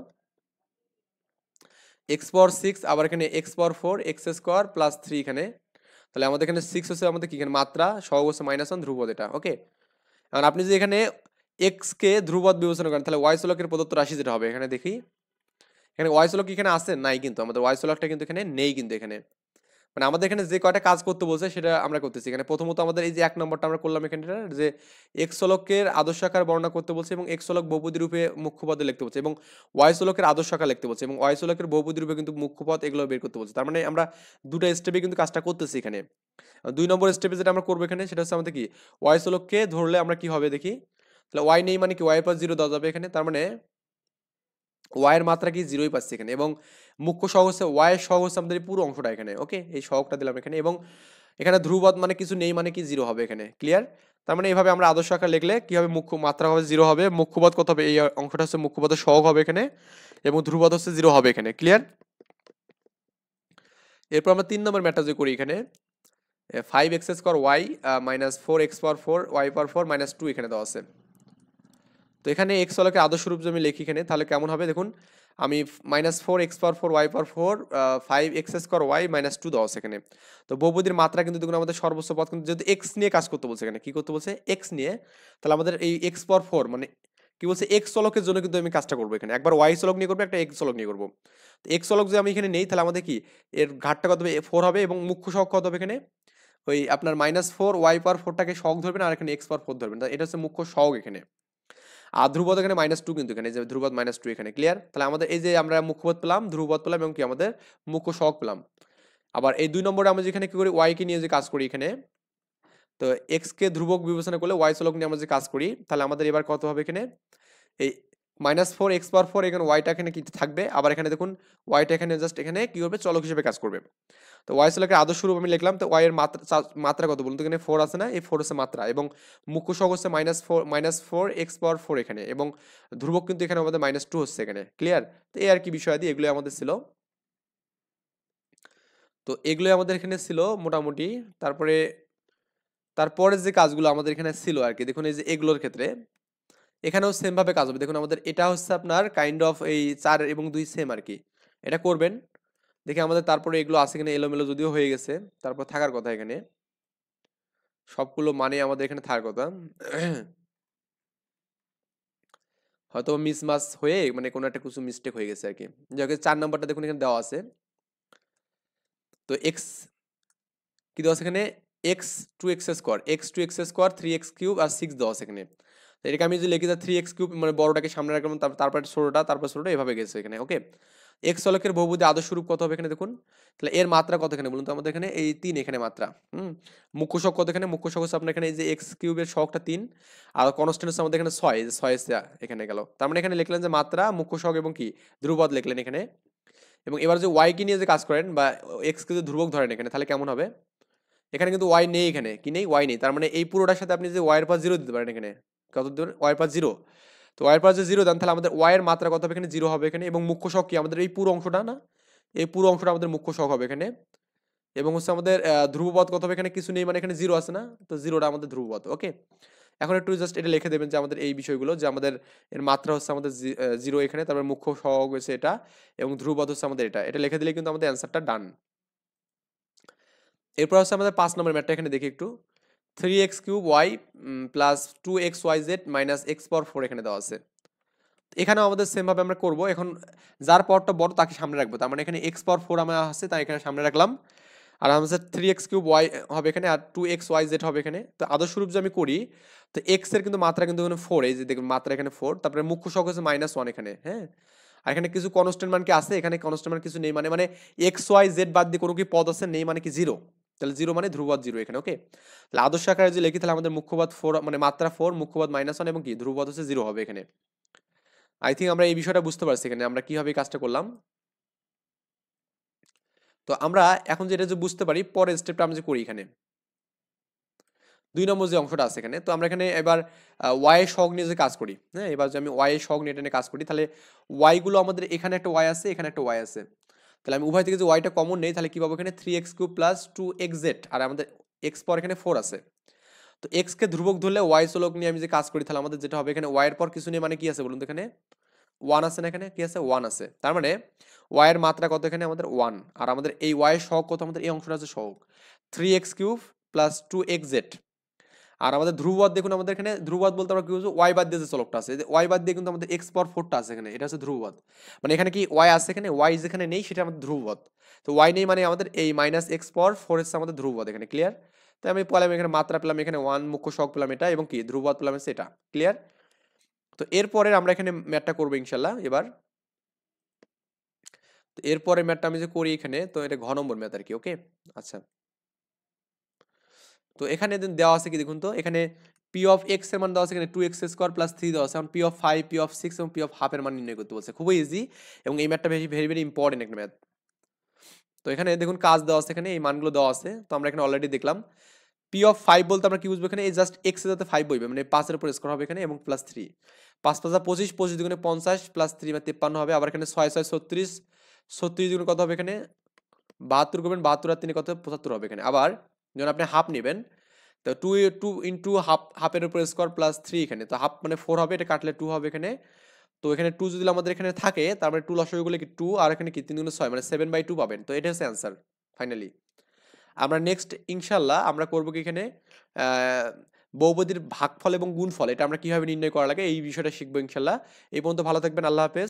x⁴ আবার এখানে x⁴ x² + 3 এখানে, তাহলে আমাদের এখানে 6 হচ্ছে আমাদের কি এখানে মাত্রা, সহগ হচ্ছে -1, ধ্রুবপদ এটা। ওকে, এখন আপনি যদি এখানে এক্স কে ধ্রুবপদ বিবেচনা করেন তাহলে ওয়াই চলকের প্রদত্ত রাশি যেটা হবে এখানে দেখি, এখানে ওয়াই চলক এখানে আছে নাই, কিন্তু আমাদের ওয়াই চলকটা কিন্তু এখানে নেই, কিন্তু এখানে মানে আমাদের এখানে যে কয়টা কাজ করতে বলছে সেটা আমরা করতেছি এখানে। প্রথমত আমাদের এই যে 1 নম্বরটা আমরা করলাম এখানে, যে এক্স চলকের আদর্শ আকার বর্ণনা করতে বলছে এবং এক্স চলক বহুপদী রূপে মুখ্য পদে লিখতে বলছে, এবং ওয়াই চলকের আদর্শ আকার লিখতে বলছে, এবং ওয়াই চলকের বহুপদী রূপে কিন্তু মুখ্য পদ এগুলো বের করতে বলছে। তার মানে আমরা দুটো স্টেপে কিন্তু কাজটা করতেছি এখানে। 2 নম্বর স্টেপে যেটা আমরা করবো এখানে সেটা হচ্ছে আমাদের কি, ওয়াই চলককে ধরলে আমরা কি হবে দেখি, তাহলে ওয়াই নেই মানে কি ওয়াই এর পর 0 দেওয়া যাবে এখানে, তার মানে ওয়াই এর মাত্রা কি 0ই পাচ্ছি এখানে, এবং মুখ্য সহগ হচ্ছে ওয়াই এর সহগ হচ্ছে আমাদের এই পুরো অংশটা এখানে। ওকে, এই সহগটা দিলাম এখানে, এবং এখানে ধ্রুবপদ মানে কিছু নেই মানে কি 0 হবে এখানে। ক্লিয়ার? তার মানে এইভাবে আমরা আদর্শ আকার লিখলে কি হবে, মুখ্য মাত্রা হবে 0 হবে, মুখ্যপদ কত হবে, এই অংশটা হচ্ছে মুখ্যপদের সহগ হবে এখানে, এবং ধ্রুবপদ হচ্ছে 0 হবে এখানে। ক্লিয়ার? এরপর আমরা 3 নম্বর ম্যাথটা যে করি এখানে, 5x² y -4x⁴ y⁴ -2 এখানে দেওয়া আছে। তো এখানে x চলকের আদর্শ রূপ যদি আমি লিখি এখানে তাহলে কেমন হবে দেখুন, আমি -4x⁴ y⁴ 5x² y -2 দেওয়া আছে এখানে। তো বহুপদীর মাত্রা কিন্তু দেখুন আমাদের সর্বোচ্চ পদ কিন্তু যেহেতু x নিয়ে কাজ করতে বলছে, এখানে কি করতে বলছে x নিয়ে, তাহলে আমাদের এই x⁴ মানে কি বলছে x চলকের জন্য কিন্তু আমি কাজটা করবো এখানে, একবার y চলক নিয়ে করবো, একটা x চলক নিয়ে করবো। তো x চলক যদি আমি এখানে নেই তাহলে আমাদের কি এর ঘাটটা কত হবে 4 হবে, এবং মুখ্য সহগ কত হবে এখানে, ওই আপনার -4 y⁴টাকে সহগ ধরবেন আর এখানে x⁴ ধরবেন, এটা হচ্ছে মুখ্য সহগ এখানে। আর ধ্রুবপদ এখানে -2 কিন্তু এখানে যে ধ্রুবপদ -2 এখানে। ক্লিয়ার? তাহলে আমাদের এই যে আমরা মুখ্যপদ পেলাম, ধ্রুবপদ পেলাম, এবং কি আমাদের মুখ্য সহগ পেলাম। আবার এই 2 নম্বরে আমরা যেখানে কি করি, y কে নিয়ে যে কাজ করি এখানে, তো x কে ধ্রুবক বিবেচনা করলে y চলক নিয়ে আমরা যে কাজ করি, তাহলে আমাদের এবার কত হবে এখানে, এই -4x⁴ এখানে ওয়াইটা এখানে কি থাকবে, আবার এখানে দেখুন ওয়াইটা এখানে জাস্ট এখানে কি করবে, চলক হিসেবে কাজ করবে। তো ওয়াই চলকের আদর্শ রূপ আমি লিখলাম, তো ওয়াই এর মাত্রা কত বলুন তো, এখানে 4 আছে না, এই 4 হচ্ছে মাত্রা, এবং মুখ্য সহগ হচ্ছে -4x⁴ এখানে, এবং ধ্রুবক কিন্তু এখানে আমাদের -2 হচ্ছে এখানে। ক্লিয়ার? তো এই আর কি বিষয় দিয়ে এগুলো আমাদের ছিল। তো এগুলো আমাদের এখানে ছিল মোটামুটি। তারপরে তারপরে যে কাজগুলো আমাদের এখানে ছিল আর কি, দেখুন এই যে এগুলোর ক্ষেত্রে এখানেও সেম ভাবে কাজ হবে। দেখুন আমাদের এটা হচ্ছে আপনার কাইন্ড অফ এই 4 এবং 2 সেম আর কি, এটা করবেন। দেখি আমাদের তারপরে এগুলো আছে কিনা, এলোমেলো যদিও হয়ে গেছে, তারপর থাকার কথা এখানে সবগুলো মানে আমাদের এখানে থাকার কথা। হয়তো মিসমাচ হয়ে মানে কোনো একটা কিছু মিস্টেক হয়ে গেছে আর কি। যাকে 4 নাম্বারটা দেখুন এখানে দেওয়া আছে, তো এক্স কি দেওয়া আছে এখানে, x2x² 3x³ আর 6 দেওয়া আছে এখানে। তো এটাকে আমি যদি লিখি 3x³ মানে বড়টাকে সামনে রাখলাম, তারপর ছোটটা, তারপর ছোটটা, এভাবে গেছে এখানে। ওকে, এক্স চলকের বহুপদী আদর্শ রূপ কত হবে এখানে দেখুন, তাহলে এর মাত্রা কত এখানে বলুন তো, আমাদের এখানে এই 3 এখানে মাত্রা। মুখ্য সহগ কত এখানে, মুখ্য সহগ হচ্ছে আপনার এখানে এই যে x³ এর সহগটা 3, আর কনস্ট্যান্ট হচ্ছে আমাদের এখানে 6, এই যে 6 এসে এখানে গেল। তার মানে এখানে লিখলেন যে মাত্রা, মুখ্য সহগ এবং কি ধ্রুবপদ লিখলেন এখানে। এবং এবার যে ওয়াই কে নিয়ে যে কাজ করেন বা এক্স কে যদি ধ্রুবক ধরেন এখানে, তাহলে কেমন হবে? এখানে কিন্তু ওয়াই নেই, এখানে কি নেই? ওয়াই নেই। তার মানে এই পুরোটার সাথে আপনি যে ওয়াই এর পাওয়ার 0 দিতে পারেন এখানে। কত দেবেন? ওয়াই এর পাওয়ার 0। তো ওয়াই এর পাওয়ার যে 0 দেন, তাহলে আমাদের ওয়াই এর মাত্রা কত হবে এখানে? 0 হবে এখানে। এবং মুখ্য সহগ কি? আমাদের এই পুরো অংশটা না? এই পুরো অংশটা আমাদের মুখ্য সহগ হবে এখানে। এবং হচ্ছে আমাদের ধ্রুবপদ কত হবে এখানে? কিছু নেই, মানে এখানে 0 আছে না? তো 0টা আমাদের ধ্রুবপদ। ওকে? এখন একটু জাস্ট এটা লিখে দেবেন যে আমাদের এই বিষয়গুলো, যে আমাদের এর মাত্রা হচ্ছে আমাদের 0 এখানে, তারপর মুখ্য সহগ হচ্ছে এটা, এবং ধ্রুবপদ হচ্ছে আমাদের এটা। এটা লিখে দিলে কিন্তু আমাদের অ্যান্সারটা ডান। এরপর হচ্ছে আমাদের 5 নম্বর ম্যাথটা এখানে দেখি একটু। 3x³ plus 2xyz minus x পাওয়ার 4 এখানে দেওয়া আছে। এখানেও আমাদের সেম ভাবে আমরা করব। এখন যার পাওয়ারটা বড় তাকে সামনে রাখবো। তার মানে এখানে x পাওয়ার 4 আমার আছে, তাই এখানে সামনে রাখলাম। আর আমাদের 3x³ হবে এখানে, আর 2xyz হবে এখানে। তো আদর্শরূপ যে আমি করি, তো x এর কিন্তু মাত্রা কিন্তু এখানে 4, এই যে দেখুন মাত্রা এখানে 4, তারপরে মুখ্য সহগ হচ্ছে -1 এখানে, হ্যাঁ? আর এখানে কিছু কনস্ট্যান্ট মান কি আছে? এখানে কনস্ট্যান্ট মান কিছু নেই, মানে x y z বাদ দিয়ে কোনো কি পদ আছে? নেই, মানে কি 0। তাহলে 0 মানে ধ্রুবপদ 0 এখানে। ওকে? তাহলে আদর্শ আকারে যদি লিখি, তাহলে আমাদের মুখ্যপদ 4 মানে মাত্রা 4, মুখ্যপদ -1 এবং কি ধ্রুবপদ হচ্ছে 0 হবে এখানে। আই থিংক আমরা এই বিষয়টা বুঝতে পারছি এখানে আমরা কিভাবে এই কাজটা করলাম। তো আমরা এখন যেটা যে বুঝতে পারি, পরের স্টেপটা আমরা যে করি এখানে 2 নম্বর যে অংশটা আছে এখানে। তো আমরা এখানে এবার y এর সহগ নিয়ে যে কাজ করি, হ্যাঁ? এবার যে আমি y এর সহগ নিয়ে এটা নিয়ে কাজ করি, তাহলে y গুলো আমাদের এখানে একটা y আছে, এখানে একটা y আছে। তাহলে আমি উভয় থেকে যে y টা কমন নেই, তাহলে কি পাবো এখানে? 3x³ প্লাস 2xz, আর আমাদের x পর এখানে 4 আছে। তো x কে ধ্রুবক ধরলে y চলক নিয়ে আমি যে কাজ করি, তাহলে আমাদের যেটা হবে এখানে y এর পর কিছু নেই, মানে কি আছে বলুন তো এখানে? 1 আছে না এখানে? কি আছে? 1 আছে। তার মানে y এর মাত্রা কত এখানে? আমাদের 1। আর আমাদের এই y এর সহগ কত? আমাদের এই অংশটা আছে সহগ 3x³ প্লাস 2xz। আর আমাদের ধ্রুবপদ দেখুন, আমাদের এখানে ধ্রুবপদ বলতে আমরা কি বুঝবো? y বাদ দিয়ে যে চলকটা আছে, y বাদ দিয়ে কিন্তু আমাদের x পাওয়ার 4 টা আছে এখানে, এটা হচ্ছে ধ্রুবপদ। মানে এখানে কি y আছে এখানে? y যেখানে নেই সেটা আমাদের ধ্রুবপদ। তো y নেই মানে আমাদের এই -x পাওয়ার 4 হচ্ছে আমাদের ধ্রুবপদ এখানে। ক্লিয়ার? তাই আমি পেলাম এখানে মাত্রা পেলাম এখানে 1, মুখ্য সহগ পেলাম এটা, এবং কি ধ্রুবপদ পেলাম হচ্ছে এটা। ক্লিয়ার? তো এরপরে আমরা এখানে ম্যাথটা করবো ইনশাল্লাহ এবার। তো এরপরে ম্যাথটা আমি যে করি এখানে, তো এটা ঘ নম্বর ম্যাথ আর কি। ওকে? আচ্ছা, তো এখানে দেওয়া আছে কি দেখুন তো, এখানে p অফ x এর মান দেওয়া আছে এখানে 2x² প্লাস 3 দেওয়া আছে। এখন p অফ 5, p অফ 6 এবং p অফ হাফ এর মান নির্ণয় করতে বলছে। খুবই ইজি, এবং এই ম্যাথটা ভেরি ভেরি ভেরি ইম্পর্টেন্ট একটা ম্যাথ। তো এখানে দেখুন কাজ দেওয়া আছে, এখানে এই মানগুলো দেওয়া আছে। তো আমরা এখানে অলরেডি দেখলাম p অফ 5 বলতে আমরা কি বুঝবো এখানে? এই জাস্ট x এর সাথে 5 বইবে, মানে 5 এর উপর স্কোয়ার হবে এখানে, এবং প্লাস 3। 5 5 25, 25 দুগুণে 50 প্লাস 3 মানে 53 হবে। আবার এখানে 6 6 36, 36 দুগুণে কত হবে এখানে? 72 করবেন, 72 আর 3 কত? 75 হবে এখানে। আবার যখন আপনি হাফ নেবেন, তো 2 ইন্টু হাফ, হাফের উপর স্কোয়ার প্লাস 3 এখানে, তো হাফ মানে 4 হবে, এটা কাটলে 2 হবে এখানে। তো এখানে 2 যদি আমাদের এখানে থাকে, তার মানে 2 লসাগু করলে কি 2, আর এখানে কি 3 দুগুণে 6, মানে 7/2 পাবেন। তো এটা হচ্ছে অ্যান্সার ফাইনালি। আমরা নেক্সট ইনশাল্লাহ আমরা করবো কি এখানে বহুপদীর ভাগফল এবং গুণফল, এটা আমরা কিভাবে নির্ণয় করা লাগে এই বিষয়টা শিখবো ইনশাল্লাহ। এই পর্যন্ত ভালো থাকবেন, আল্লাহ হাফেজ।